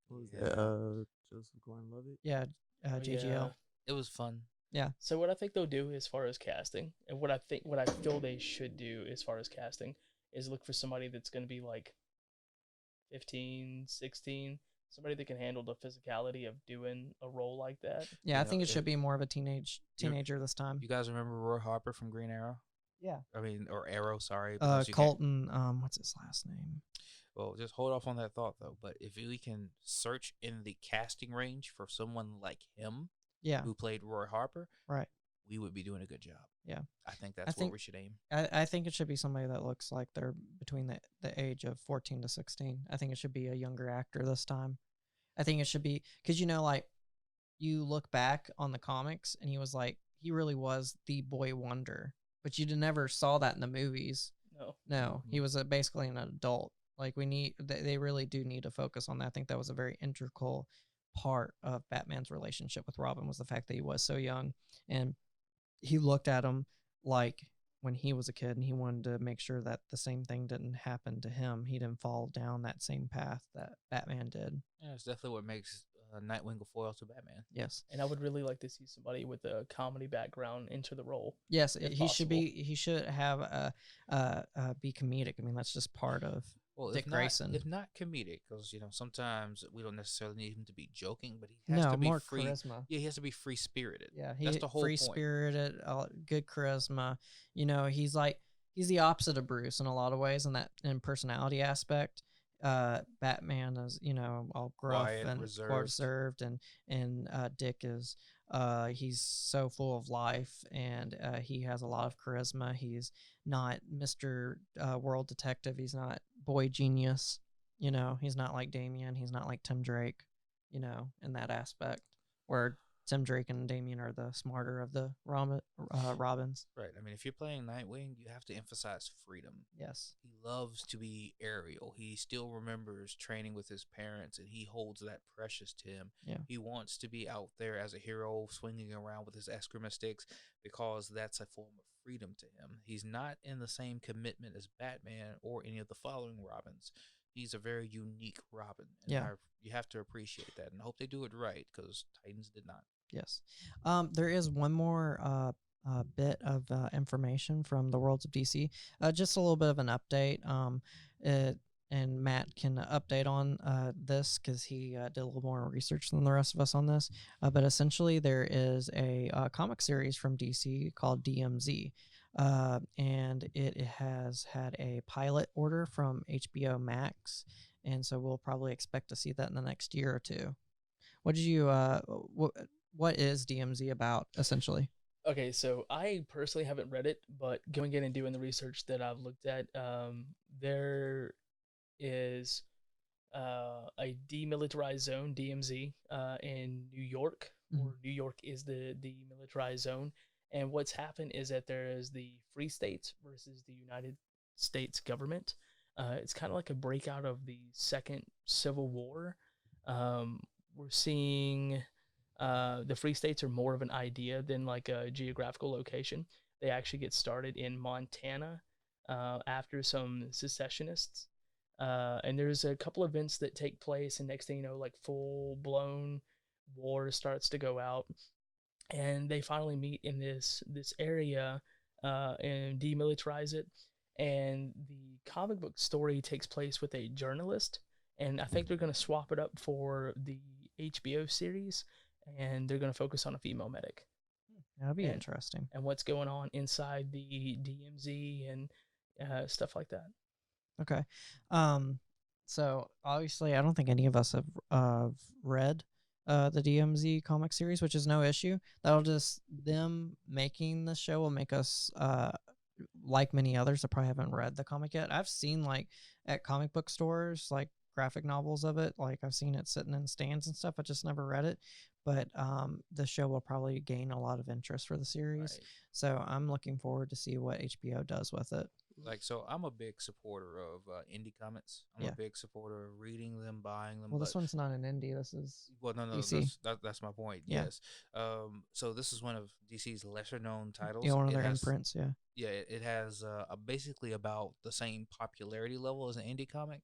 What was Yeah. that? Joseph Gordon-Levitt. Yeah, Oh, JGL. yeah. It was fun. So what I think they'll do as far as casting, and what I feel they should do as far as casting, is look for somebody that's going to be like 15, 16, somebody that can handle the physicality of doing a role like that. Yeah, I know, think it if- should be more of a teenager this time. You guys remember Roy Harper from Green Arrow? Yeah. I mean, or Arrow, sorry. because you can't- Colton, what's his last name? Well, just hold off on that thought, though. But if we can search in the casting range for someone like him Yeah, who played Roy Harper, right. we would be doing a good job. Yeah. I think that's think- where we should aim. I think it should be somebody that looks like they're between the age of 14 to 16. I think it should be a younger actor this time. I think it should be because like you look back on the comics and he really was the boy wonder, but you never saw that in the movies. No. No, he was basically an adult. Like they really do need to focus on that. I think that was a very integral part of Batman's relationship with Robin was the fact that he was so young and he looked at him like when he was a kid and he wanted to make sure that the same thing didn't happen to him. He didn't fall down that same path that Batman did. Yeah, it's definitely what makes Nightwing a foil to Batman. Yes. And I would really like to see somebody with a comedy background into the role. Yes, If he should have be comedic. I mean, that's just part of Well, Dick if not, Grayson. if not comedic, because sometimes we don't necessarily need him to be joking, but he has no to be more free. charisma. Yeah, he has to be free spirited. Yeah, That's the whole point. free spirited, good charisma. He's the opposite of Bruce in a lot of ways in personality aspect. Batman is all gruff Quiet, and reserved, and Dick is he's so full of life and he has a lot of charisma. He's not Mr. World Detective. He's not boy genius. You know, he's not like Damien. He's not like Tim Drake. You know, in that aspect, where Tim Drake and Damien are the smarter of the Robins. Right. I mean, if you're playing Nightwing, you have to emphasize freedom. Yes. He loves to be aerial. He still remembers training with his parents, and he holds that precious to him. Yeah. He wants to be out there as a hero, swinging around with his eskrima sticks, because that's a form of freedom to him. He's not in the same commitment as Batman or any of the following Robins. He's a very unique Robin, and Yeah. you have to appreciate that, and I hope they do it right, because Titans did not. Yes. There is one more bit of information from the Worlds of DC. Just a little bit of an update. And Matt can update on this because he did a little more research than the rest of us on this. But essentially, there is a comic series from DC called DMZ. And it has had a pilot order from HBO Max. And so we'll probably expect to see that in the next year or two. What did you what is DMZ about essentially? Okay, so I personally haven't read it, but going in and doing the research that I've looked at, there is a demilitarized zone, DMZ, in New York, or New York is the demilitarized zone. And what's happened is that there is the Free States versus the United States government. It's kind of like a breakout of the Second Civil War. We're seeing the Free States are more of an idea than like a geographical location. They actually get started in Montana after some secessionists. And there's a couple events that take place, and next thing you know, like full blown war starts to go out, and they finally meet in this area and demilitarize it. And the comic book story takes place with a journalist, and I think they're going to swap it up for the HBO series, and they're going to focus on a female medic. That'd be interesting. And what's going on inside the DMZ and stuff like that. Okay. So obviously, I don't think any of us have read the DMZ comic series, which is no issue. That'll just them making the show will make us like many others that probably haven't read the comic yet. I've seen like at comic book stores like graphic novels of it. Like I've seen it sitting in stands and stuff. I just never read it. But the show will probably gain a lot of interest for the series. Right. So I'm looking forward to see what HBO does with it. Like, so I'm a big supporter of indie comics. I'm Yeah. a big supporter of reading them, buying them. Well, this one's not an indie. This is well, no, DC. that's my point. Yeah. Yes. So this is one of DC's lesser known titles. Yeah, one of It their has- imprints. Yeah. Yeah, it has basically about the same popularity level as an indie comic,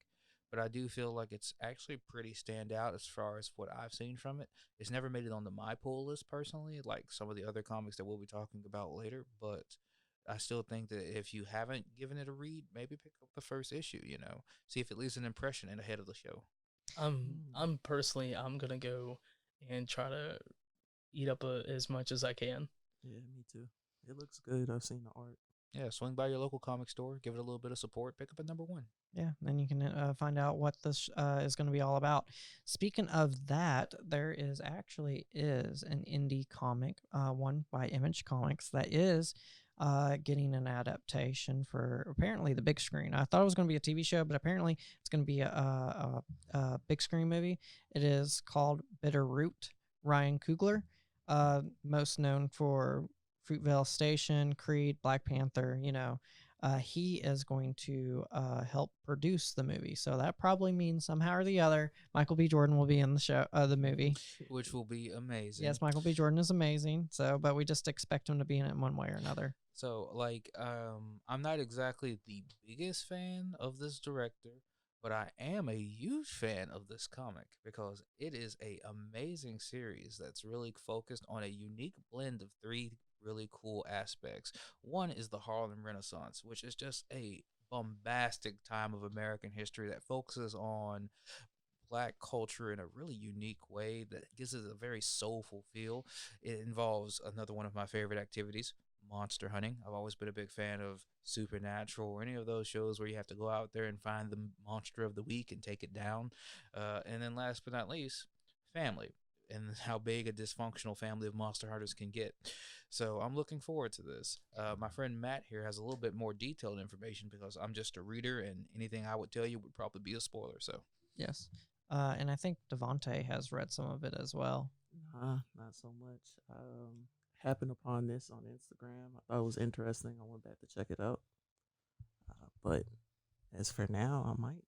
but I do feel like it's actually pretty standout as far as what I've seen from it. It's never made it onto my pull list personally, like some of the other comics that we'll be talking about later, but I still think that if you haven't given it a read, maybe pick up the first issue, see if it leaves an impression in ahead of the show. I'm gonna go and try to eat up as much as I can. Yeah, me too. It looks good. I've seen the art. Yeah, swing by your local comic store, give it a little bit of support, pick up a number 1. Yeah, then you can find out what this is going to be all about. Speaking of that, there is an indie comic, one by Image Comics, that is getting an adaptation for apparently the big screen. I thought it was going to be a TV show, but apparently it's going to be a big screen movie. It is called Bitter Root. Ryan Coogler, most known for Fruitvale Station, Creed, Black Panther, he is going to help produce the movie. So that probably means somehow or the other, Michael B. Jordan will be in the show, the movie. Which will be amazing. Yes, Michael B. Jordan is amazing. So, but we just expect him to be in it in one way or another. So, like, I'm not exactly the biggest fan of this director, but I am a huge fan of this comic because it is a amazing series that's really focused on a unique blend of 3 really cool aspects. One is the Harlem Renaissance, which is just a bombastic time of American history that focuses on Black culture in a really unique way that gives it a very soulful feel. It involves another one of my favorite activities, monster hunting. I've always been a big fan of Supernatural or any of those shows where you have to go out there and find the monster of the week and take it down. And then last but not least, family. and how big a dysfunctional family of monster hunters can get. So I'm looking forward to this. My friend Matt here has a little bit more detailed information because I'm just a reader, and anything I would tell you would probably be a spoiler. So Yes. And I think Devonte has read some of it as well. Nah, not so much. Happened upon this on Instagram. I thought it was interesting. I went back to check it out. But as for now, I might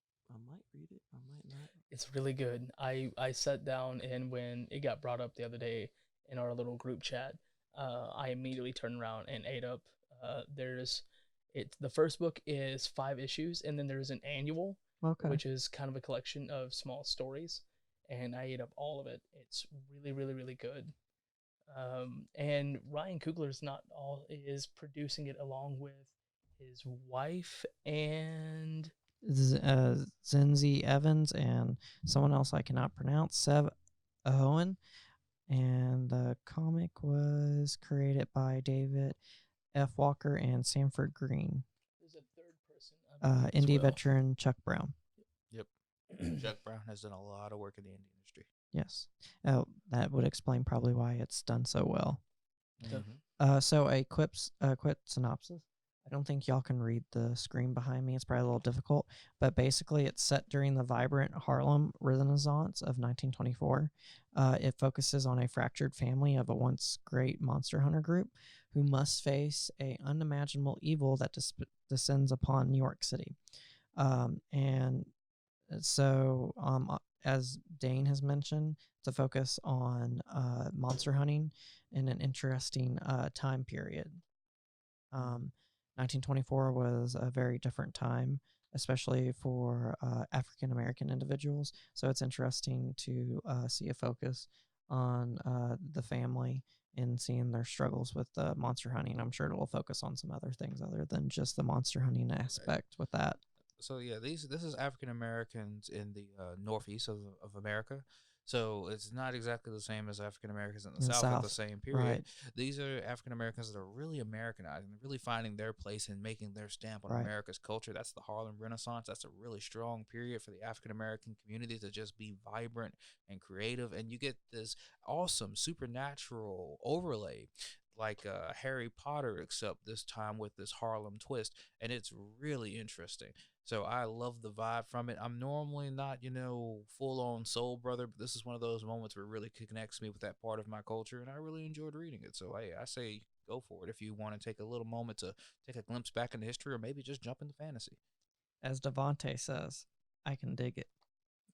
read it. I might not. It's really good. I sat down, and when it got brought up the other day in our little group chat, I immediately turned around and ate up. The first book is 5 issues, and then there's an annual, Okay. which is kind of a collection of small stories, and I ate up all of it. It's really, really, really good. And Ryan Coogler is producing it along with his wife and Zinzi Evans and someone else I cannot pronounce, Sev Owen. And the comic was created by David F. Walker and Sanford Green. there's a third person. I believe, as Indie well. veteran Chuck Brown. yep, Chuck Brown has done a lot of work in the indie industry. Yes. That would explain probably why it's done so well. Mhm. So a quick synopsis. I don't think y'all can read the screen behind me. It's probably a little difficult, but basically it's set during the vibrant Harlem Renaissance of 1924. It focuses on a fractured family of a once great monster hunter group who must face a unimaginable evil that descends upon New York City. And so, as Dane has mentioned, to focus on monster hunting in an interesting time period. 1924 was a very different time, especially for African American individuals. So it's interesting to see a focus on the family and seeing their struggles with monster hunting. I'm sure it will focus on some other things other than just the monster hunting aspect with that. So yeah, this is African Americans in the northeast of America. So it's not exactly the same as African Americans in the In the South at the South, same period. right. These are African Americans that are really Americanized and really finding their place and making their stamp on Right. America's culture. That's the Harlem Renaissance. That's a really strong period for the African American community to just be vibrant and creative. And you get this awesome supernatural overlay like Harry Potter, except this time with this Harlem twist. And it's really interesting. So I love the vibe from it. I'm normally not, full on soul brother, but this is one of those moments where it really connects me with that part of my culture, and I really enjoyed reading it. So hey, I say go for it if you want to take a little moment to take a glimpse back into history, or maybe just jump into fantasy. As Devonte says, I can dig it.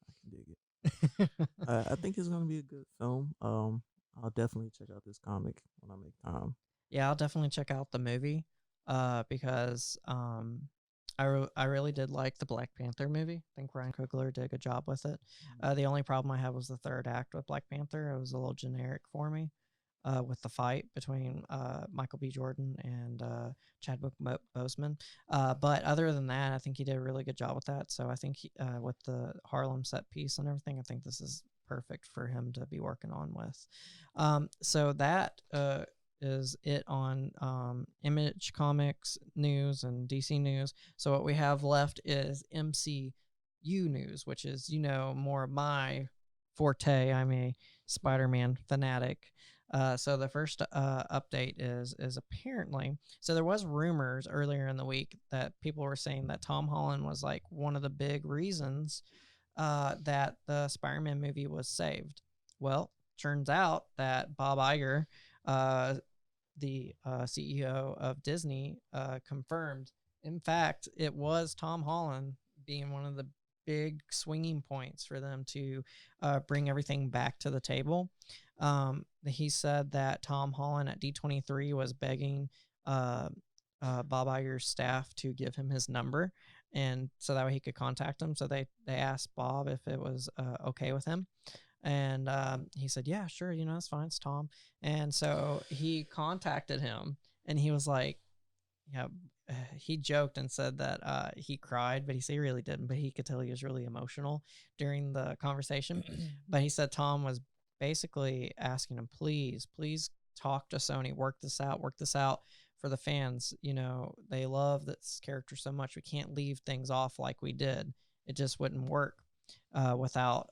I can dig it. I think it's gonna be a good film. I'll definitely check out this comic when I make time. Yeah, I'll definitely check out the movie because I really did like the Black Panther movie. I think Ryan Coogler did a good job with it. The only problem I had was the third act with Black Panther. It was a little generic for me with the fight between Michael B. Jordan and Chadwick Boseman. But other than that, I think he did a really good job with that. So I think with the Harlem set piece and everything, I think this is perfect for him to be working on with. So that is it on Image Comics news and DC news. So what we have left is MCU news, which is, more of my forte. I'm a Spider-Man fanatic. So the first update is apparently, so there was rumors earlier in the week that people were saying that Tom Holland was like one of the big reasons that the Spider-Man movie was saved. Well, turns out that Bob Iger, the CEO of Disney, confirmed. In fact, it was Tom Holland being one of the big swinging points for them to bring everything back to the table. He said that Tom Holland at D23 was begging Bob Iger's staff to give him his number, and so that way he could contact him. So they asked Bob if it was okay with him. And he said, yeah, sure, it's fine, it's Tom. And so he contacted him, and he was like, yeah, he joked and said that he cried, but he really didn't, but he could tell he was really emotional during the conversation. But he said Tom was basically asking him, please talk to Sony, work this out for the fans. They love this character so much. We can't leave things off like we did. It just wouldn't work without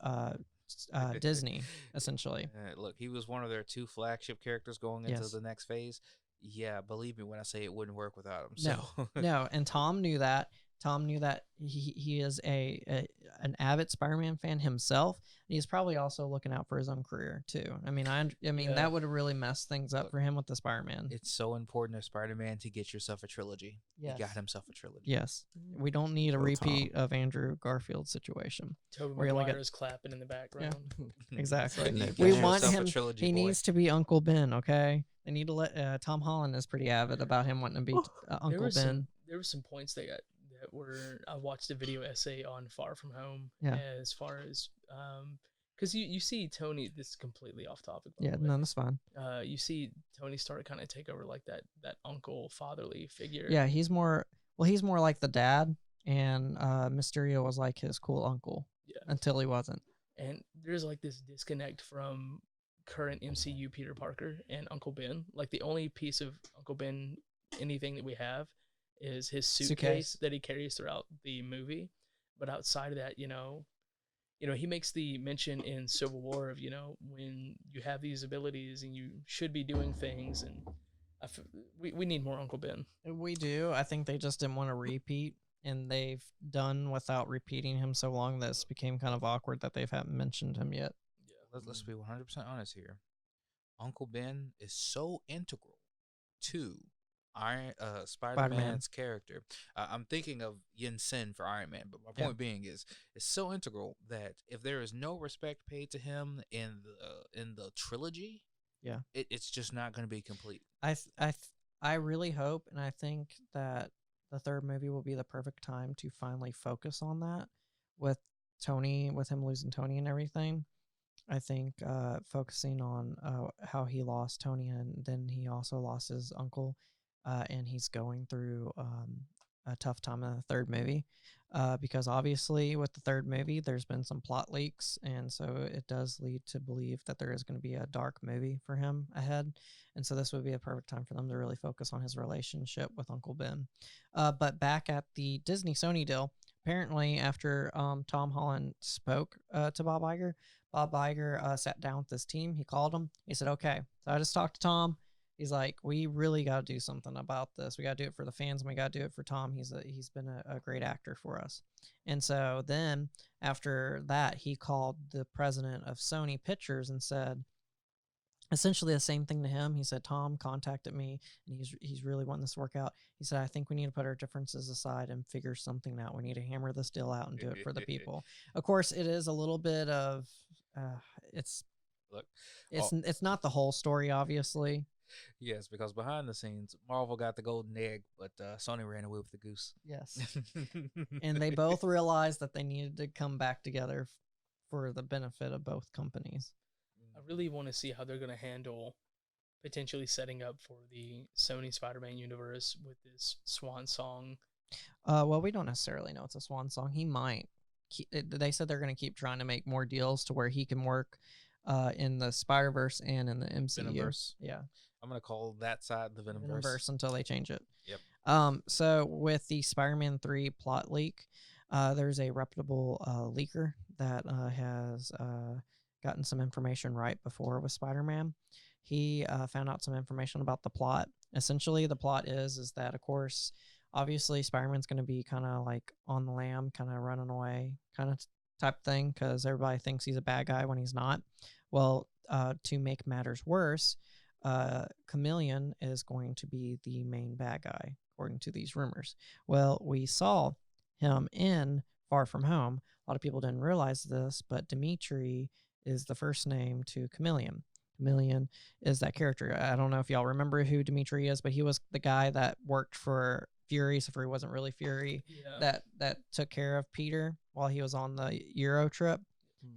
Disney, essentially. Look, he was one of their 2 flagship characters going into Yes. the next phase. Yeah, believe me when I say it wouldn't work without him. No, So no, and Tom knew that. Tom knew that he is an avid Spider-Man fan himself, and he's probably also looking out for his own career too. I mean, I mean Yeah. that would have really messed things up for him with the Spider-Man. it's so important as Spider-Man to get yourself a trilogy. Yes. He got himself a trilogy. Yes, we don't need a Go, repeat of Andrew Garfield's situation. Tobey Where you only Maguire is clapping in the background. Exactly. Getting that We gas. want Yourself a him. trilogy, He boy. needs to be Uncle Ben. Okay, they need to let Tom Holland is pretty avid about him wanting to be There Uncle were Ben. there were some points that were I watched a video essay on Far From Home. Yeah. As far as because you see Tony. This is completely off topic. By Yeah, the way. no, that's fine. You see Tony start kind of take over like that uncle fatherly figure. Yeah, he's more like the dad, and Mysterio was like his cool uncle Yeah. until he wasn't. And there's like this disconnect from current MCU Peter Parker and Uncle Ben. Like the only piece of Uncle Ben anything that we have is his suitcase that he carries throughout the movie. But outside of that, he makes the mention in Civil War of, when you have these abilities and you should be doing things, and we need more Uncle Ben. We do. I think they just didn't want to repeat, and they've done without repeating him so long that it's became kind of awkward that they haven't mentioned him yet. Yeah. Let's be 100% honest here. Uncle Ben is so integral to Spider-Man's character. I'm thinking of Yin Sin for Iron Man, but my point being is it's so integral that if there is no respect paid to him in the trilogy, it's just not going to be complete. I really hope, and I think that the third movie will be the perfect time to finally focus on that with him losing Tony and everything. I think focusing on how he lost Tony, and then he also lost his uncle, and he's going through a tough time in the third movie, because obviously with the third movie there's been some plot leaks, and so it does lead to believe that there is going to be a dark movie for him ahead, and so this would be a perfect time for them to really focus on his relationship with Uncle Ben. But back at the Disney-Sony deal, apparently after Tom Holland spoke to Bob Iger sat down with his team. He called him. He said, okay, so I just talked to Tom. He's like, we really got to do something about this. We got to do it for the fans, and we got to do it for Tom. He's been a great actor for us. And so then after that, he called the president of Sony Pictures and said essentially the same thing to him. He said, Tom contacted me, and he's really wanting this to work out. He said, I think we need to put our differences aside and figure something out. We need to hammer this deal out and do it for the people. Of course, it is a little bit of it's not the whole story, obviously. Yes, because behind the scenes, Marvel got the golden egg, but Sony ran away with the goose. Yes. And they both realized that they needed to come back together for the benefit of both companies. I really want to see how they're going to handle potentially setting up for the Sony Spider-Man universe with this swan song. Well, we don't necessarily know it's a swan song. He might. They said they're going to keep trying to make more deals to where he can work in the Spider-Verse and in the MCU. Venomverse. Yeah. I'm going to call that side the Venomverse. Venomverse until they change it. Yep. So with the Spider-Man 3 plot leak, there's a reputable leaker that has gotten some information right before with Spider-Man. He found out some information about the plot. Essentially, the plot is that, of course, obviously Spider-Man's going to be kind of like on the lam, kind of running away kind of type thing, because everybody thinks he's a bad guy when he's not. Well, to make matters worse, Chameleon is going to be the main bad guy, according to these rumors. Well, we saw him in Far From Home. A lot of people didn't realize this, but Dimitri is the first name to Chameleon. Chameleon is that character. I don't know if y'all remember who Dimitri is, but he was the guy that worked for Fury, so he wasn't really Fury, that took care of Peter while he was on the Euro trip.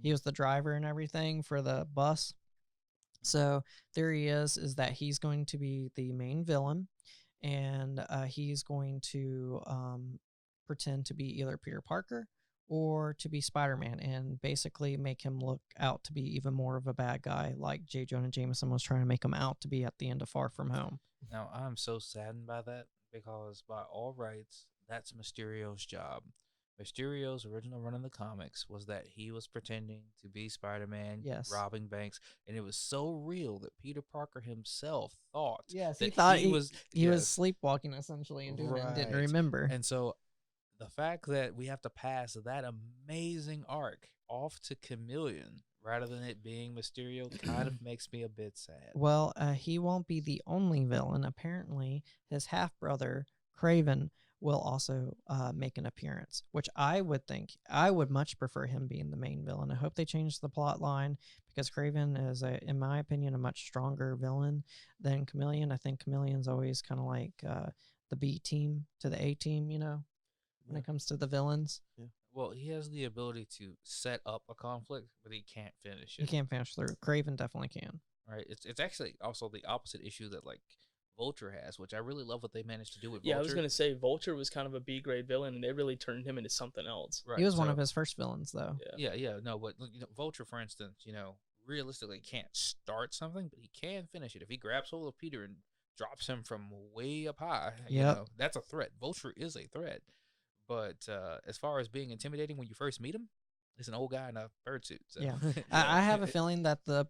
He was the driver and everything for the bus. So theory is that he's going to be the main villain, and he's going to pretend to be either Peter Parker or to be Spider-Man, and basically make him look out to be even more of a bad guy, like J. Jonah Jameson was trying to make him out to be at the end of Far From Home. Now, I'm so saddened by that, because by all rights, that's Mysterio's job. Mysterio's original run in the comics was that he was pretending to be Spider-Man, Yes. robbing banks, and it was so real that Peter Parker himself thought Yes, that he thought he was he was yes, sleepwalking essentially and doing it and didn't right. remember. And so the fact that we have to pass that amazing arc off to Chameleon rather than it being Mysterio kind of makes me a bit sad. Well, he won't be the only villain. Apparently, his half brother Craven will also make an appearance, which I would much prefer him being the main villain. I hope they change the plot line because Craven is, in my opinion, a much stronger villain than Chameleon. I think Chameleon's always kind of like the B team to the A team, when Yeah. it comes to the villains. Well, he has the ability to set up a conflict, but he can't finish He it. can't finish through. Craven definitely can. Right? It's actually also the opposite issue that like Vulture has, which I really love what they managed to do with Yeah, Vulture. I was gonna say Vulture was kind of a B grade villain, and they really turned him into something else. Right, He was one so- of his first villains, though. Yeah. no, but Vulture, for instance, realistically can't start something, but he can finish it. If he grabs hold of Peter and drops him from way up high, Yep. that's a threat. Vulture is a threat. But as far as being intimidating when you first meet him, he's an old guy in a bird suit. So. Yeah. I have a feeling that the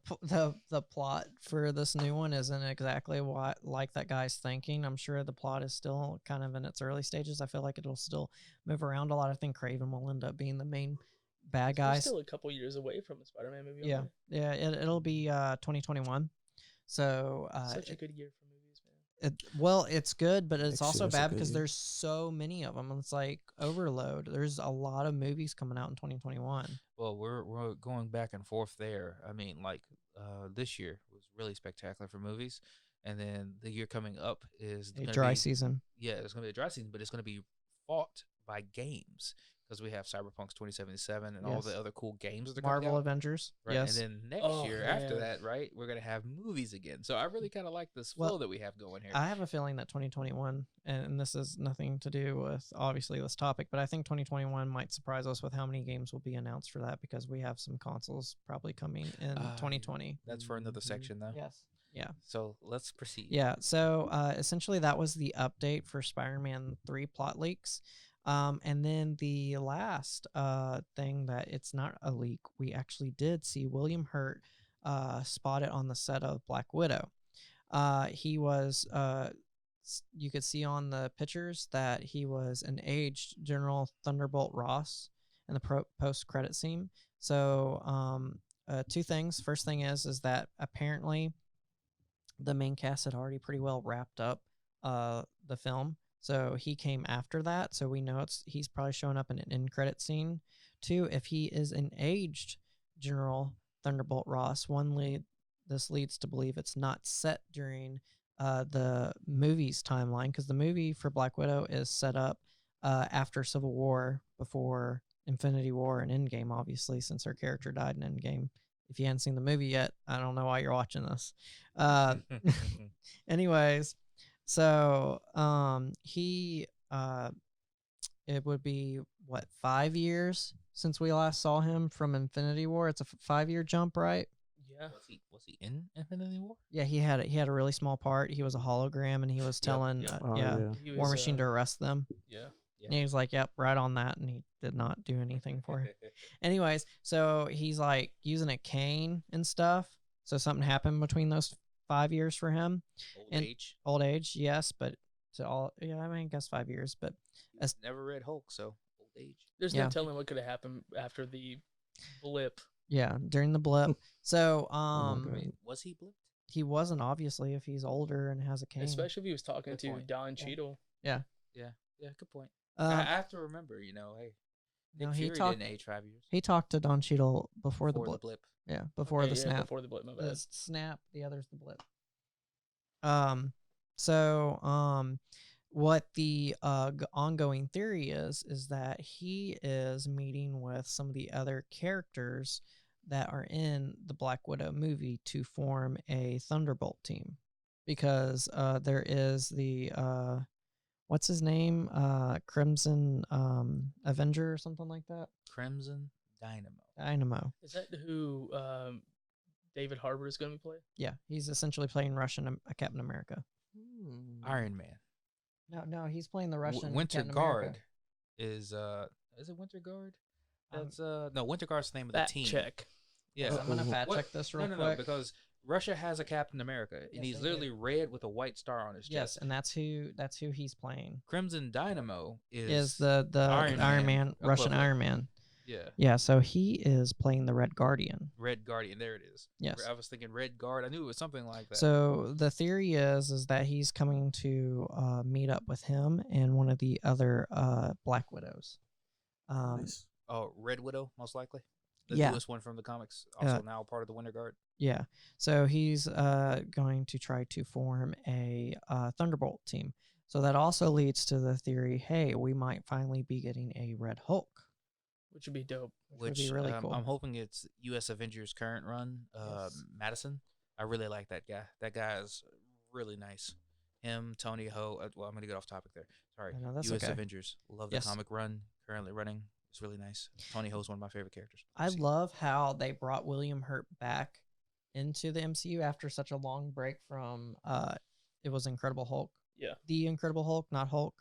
plot for this new one isn't exactly what like that guy's thinking. I'm sure the plot is still kind of in its early stages. I feel like it'll still move around a lot. I think Craven will end up being the main bad We're guy. still a couple years away from a Spider-Man movie. Yeah, yeah. It'll be 2021. So Such a good year for movies, man. it's good, but it's Next also year's a bad good because year. there's so many of them. It's like overload. There's a lot of movies coming out in 2021. Well, we're going back and forth there. I mean, like this year was really spectacular for movies, and then the year coming up is A gonna dry be, season. Yeah, it's going to be a dry season, but it's going to be fought by games because we have Cyberpunk's 2077 and all Yes. the other cool games that are Marvel coming out. Avengers. Right, Yes. and then next Oh, year after man. that, right, we're gonna have movies again. So I really kind of like this Well, flow that we have going here. I have a feeling that 2021, and this is nothing to do with obviously this topic, but I think 2021 might surprise us with how many games will be announced for that because we have some consoles probably coming in 2020. That's for another Mhm. section, though. Yes. Yeah. So let's proceed. Yeah. So essentially, that was the update for Spider-Man 3 plot leaks. And then the last thing that it's not a leak, we actually did see William Hurt spotted on the set of Black Widow. He was, you could see on the pictures that he was an aged General Thunderbolt Ross in the post-credit scene. So two things. First thing is that apparently the main cast had already pretty well wrapped up the film. So he came after that. So we know he's probably showing up in an end credit scene. Two, if he is an aged General Thunderbolt Ross, this leads to believe it's not set during the movie's timeline because the movie for Black Widow is set up after Civil War, before Infinity War and Endgame, obviously, since her character died in Endgame. If you hadn't seen the movie yet, I don't know why you're watching this. Anyways, so it would be what, 5 years since we last saw him from Infinity War. It's a 5-year jump, right? Yeah. Was he in Infinity War? Yeah, he had a really small part. He was a hologram, and he was telling yep. Oh, yeah, yeah. He War was, Machine to arrest them. Yeah. And he was like, "Yep, right on that," and he did not do anything for it. Anyways, so he's like using a cane and stuff. So something happened between those 5 years for him. Old age. Old age, yes, but I guess 5 years, but He's never read Hulk, so old age. There's Yeah. no telling what could have happened after the blip. yeah, during the blip. So my God. Wait, was he blipped? he wasn't, obviously, if he's older and has a cane. Especially if he was talking Good to point. Don Yeah. Cheadle. Yeah, good point. I Um, have to remember, hey, no, Nick he Fury talked. didn't age 5 years He talked to Don Cheadle before the before blip. Yeah, before Okay, the yeah, snap. Before the blip, my The bad. snap, the other's the blip. What the ongoing theory is that he is meeting with some of the other characters that are in the Black Widow movie to form a Thunderbolt team, because there is the what's his name, Crimson Avenger or something like that. Crimson Dynamo. Dynamo. Is that who David Harbour is going to be playing? Yeah, he's essentially playing Russian Captain America. Hmm. Iron Man. No, he's playing the Russian Winter Captain Guard America. is Is it Winter Guard? Um, That's no, Winter Guard's the name of the Fact team. check. Yes, Yeah. I'm gonna fact What? check this real No, quick. because Russia has a Captain America, and Yes, he's they literally do. red with a white star on his Yes, chest. and that's who he's playing. Crimson Dynamo Is the Iron Man Russian equivalent. Iron Man? Yeah, Yeah, so he is playing the Red Guardian. Red Guardian. There it is. Yes. I was thinking Red Guard. I knew it was something like that. So the theory is that he's coming to meet up with him and one of the other Black Widows. Nice. Oh, Red Widow, most likely. The Yeah. newest one from the comics, also now part of the Winter Guard. Yeah. So he's going to try to form a Thunderbolt team. So that also leads to the theory, hey, we might finally be getting a Red Hulk. Which would be dope. Which would be really cool. I'm hoping it's U.S. Avengers current run, Yes. Madison. I really like that guy. That guy is really nice. Him, Tony Ho. Well, I'm going to get off topic there. Sorry. No, that's U.S. okay. Avengers. Love Yes. the comic run currently running. It's really nice. Tony Ho's one of my favorite characters. I love how they brought William Hurt back into the MCU after such a long break from it was Incredible Hulk. Yeah. The Incredible Hulk, not Hulk.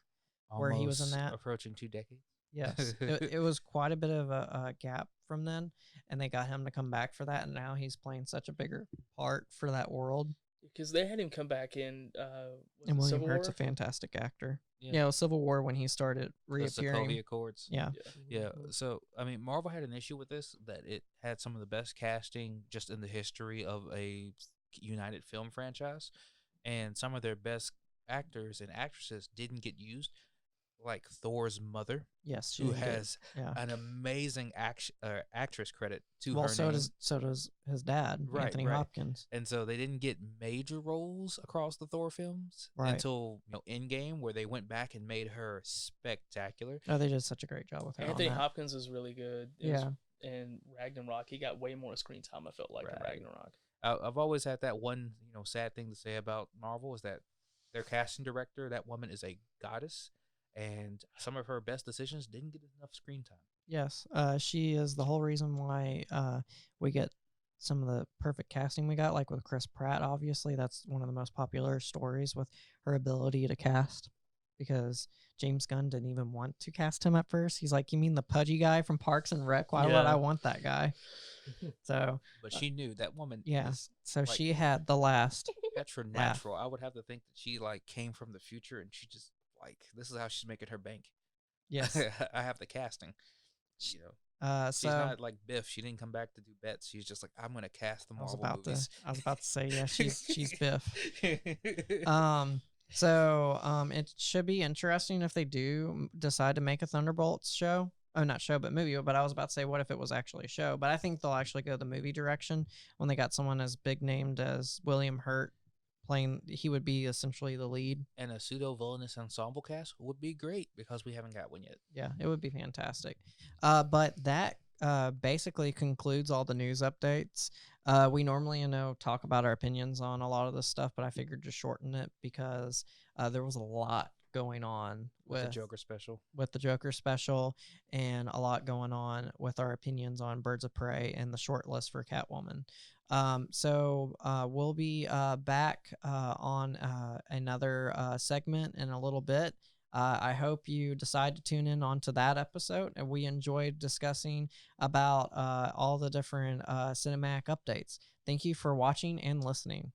Where he was in Almost that. approaching 2 decades. Yes. it was quite a bit of a gap from then, and they got him to come back for that, and now he's playing such a bigger part for that world. Because they had him come back in. And William Civil Hurt's a War? fantastic actor. Yeah. Yeah, it was Civil War when he started The reappearing. Sokovia Accords. Yeah. Yeah, so I mean, Marvel had an issue with this, that it had some of the best casting just in the history of a United film franchise, and some of their best actors and actresses didn't get used, like Thor's mother, Yes, she who did good. has Yeah. an amazing actress credit to Well, her so name. does his dad, Right, Anthony right. Hopkins. And so they didn't get major roles across the Thor films Right. until Endgame, where they went back and made her spectacular. Oh, they did such a great job with her. on Anthony that. Hopkins was really good. Yeah. And Ragnarok, he got way more screen time, I felt like, in Right. Ragnarok. I've always had that one, sad thing to say about Marvel is that their casting director, that woman is a goddess, and some of her best decisions didn't get enough screen time. Yes, she is the whole reason why we get some of the perfect casting we got, like with Chris Pratt. Obviously, that's one of the most popular stories with her ability to cast, because James Gunn didn't even want to cast him at first. He's like, "You mean the pudgy guy from Parks and Rec? Why would Yeah. I want that guy?" So But she knew that woman yeah, is so like- she had the last. preternatural. I would have to think that she came from the future, and she just this is how she's making her bank. Yes. I have the casting. She's So not like Biff. She didn't come back to do bets. She's just like, I'm gonna cast the I was Marvel movies. I was about to say, yeah, she's Biff. Biff. It should be interesting if they do decide to make a Thunderbolts show. Oh, not show, but movie. But I was about to say, what if it was actually a show? But I think they'll actually go the movie direction when they got someone as big named as William Hurt playing. He would be essentially the lead. And a pseudo villainous ensemble cast would be great, because we haven't got one yet. Yeah, it would be fantastic. But that basically concludes all the news updates. We normally, talk about our opinions on a lot of this stuff, but I figured just shorten it because there was a lot going on With the Joker special. with the Joker special, and a lot going on with our opinions on Birds of Prey and the shortlist for Catwoman. So we'll be back on another segment in a little bit. I hope you decide to tune in onto that episode, and we enjoyed discussing about all the different cinematic updates. Thank you for watching and listening.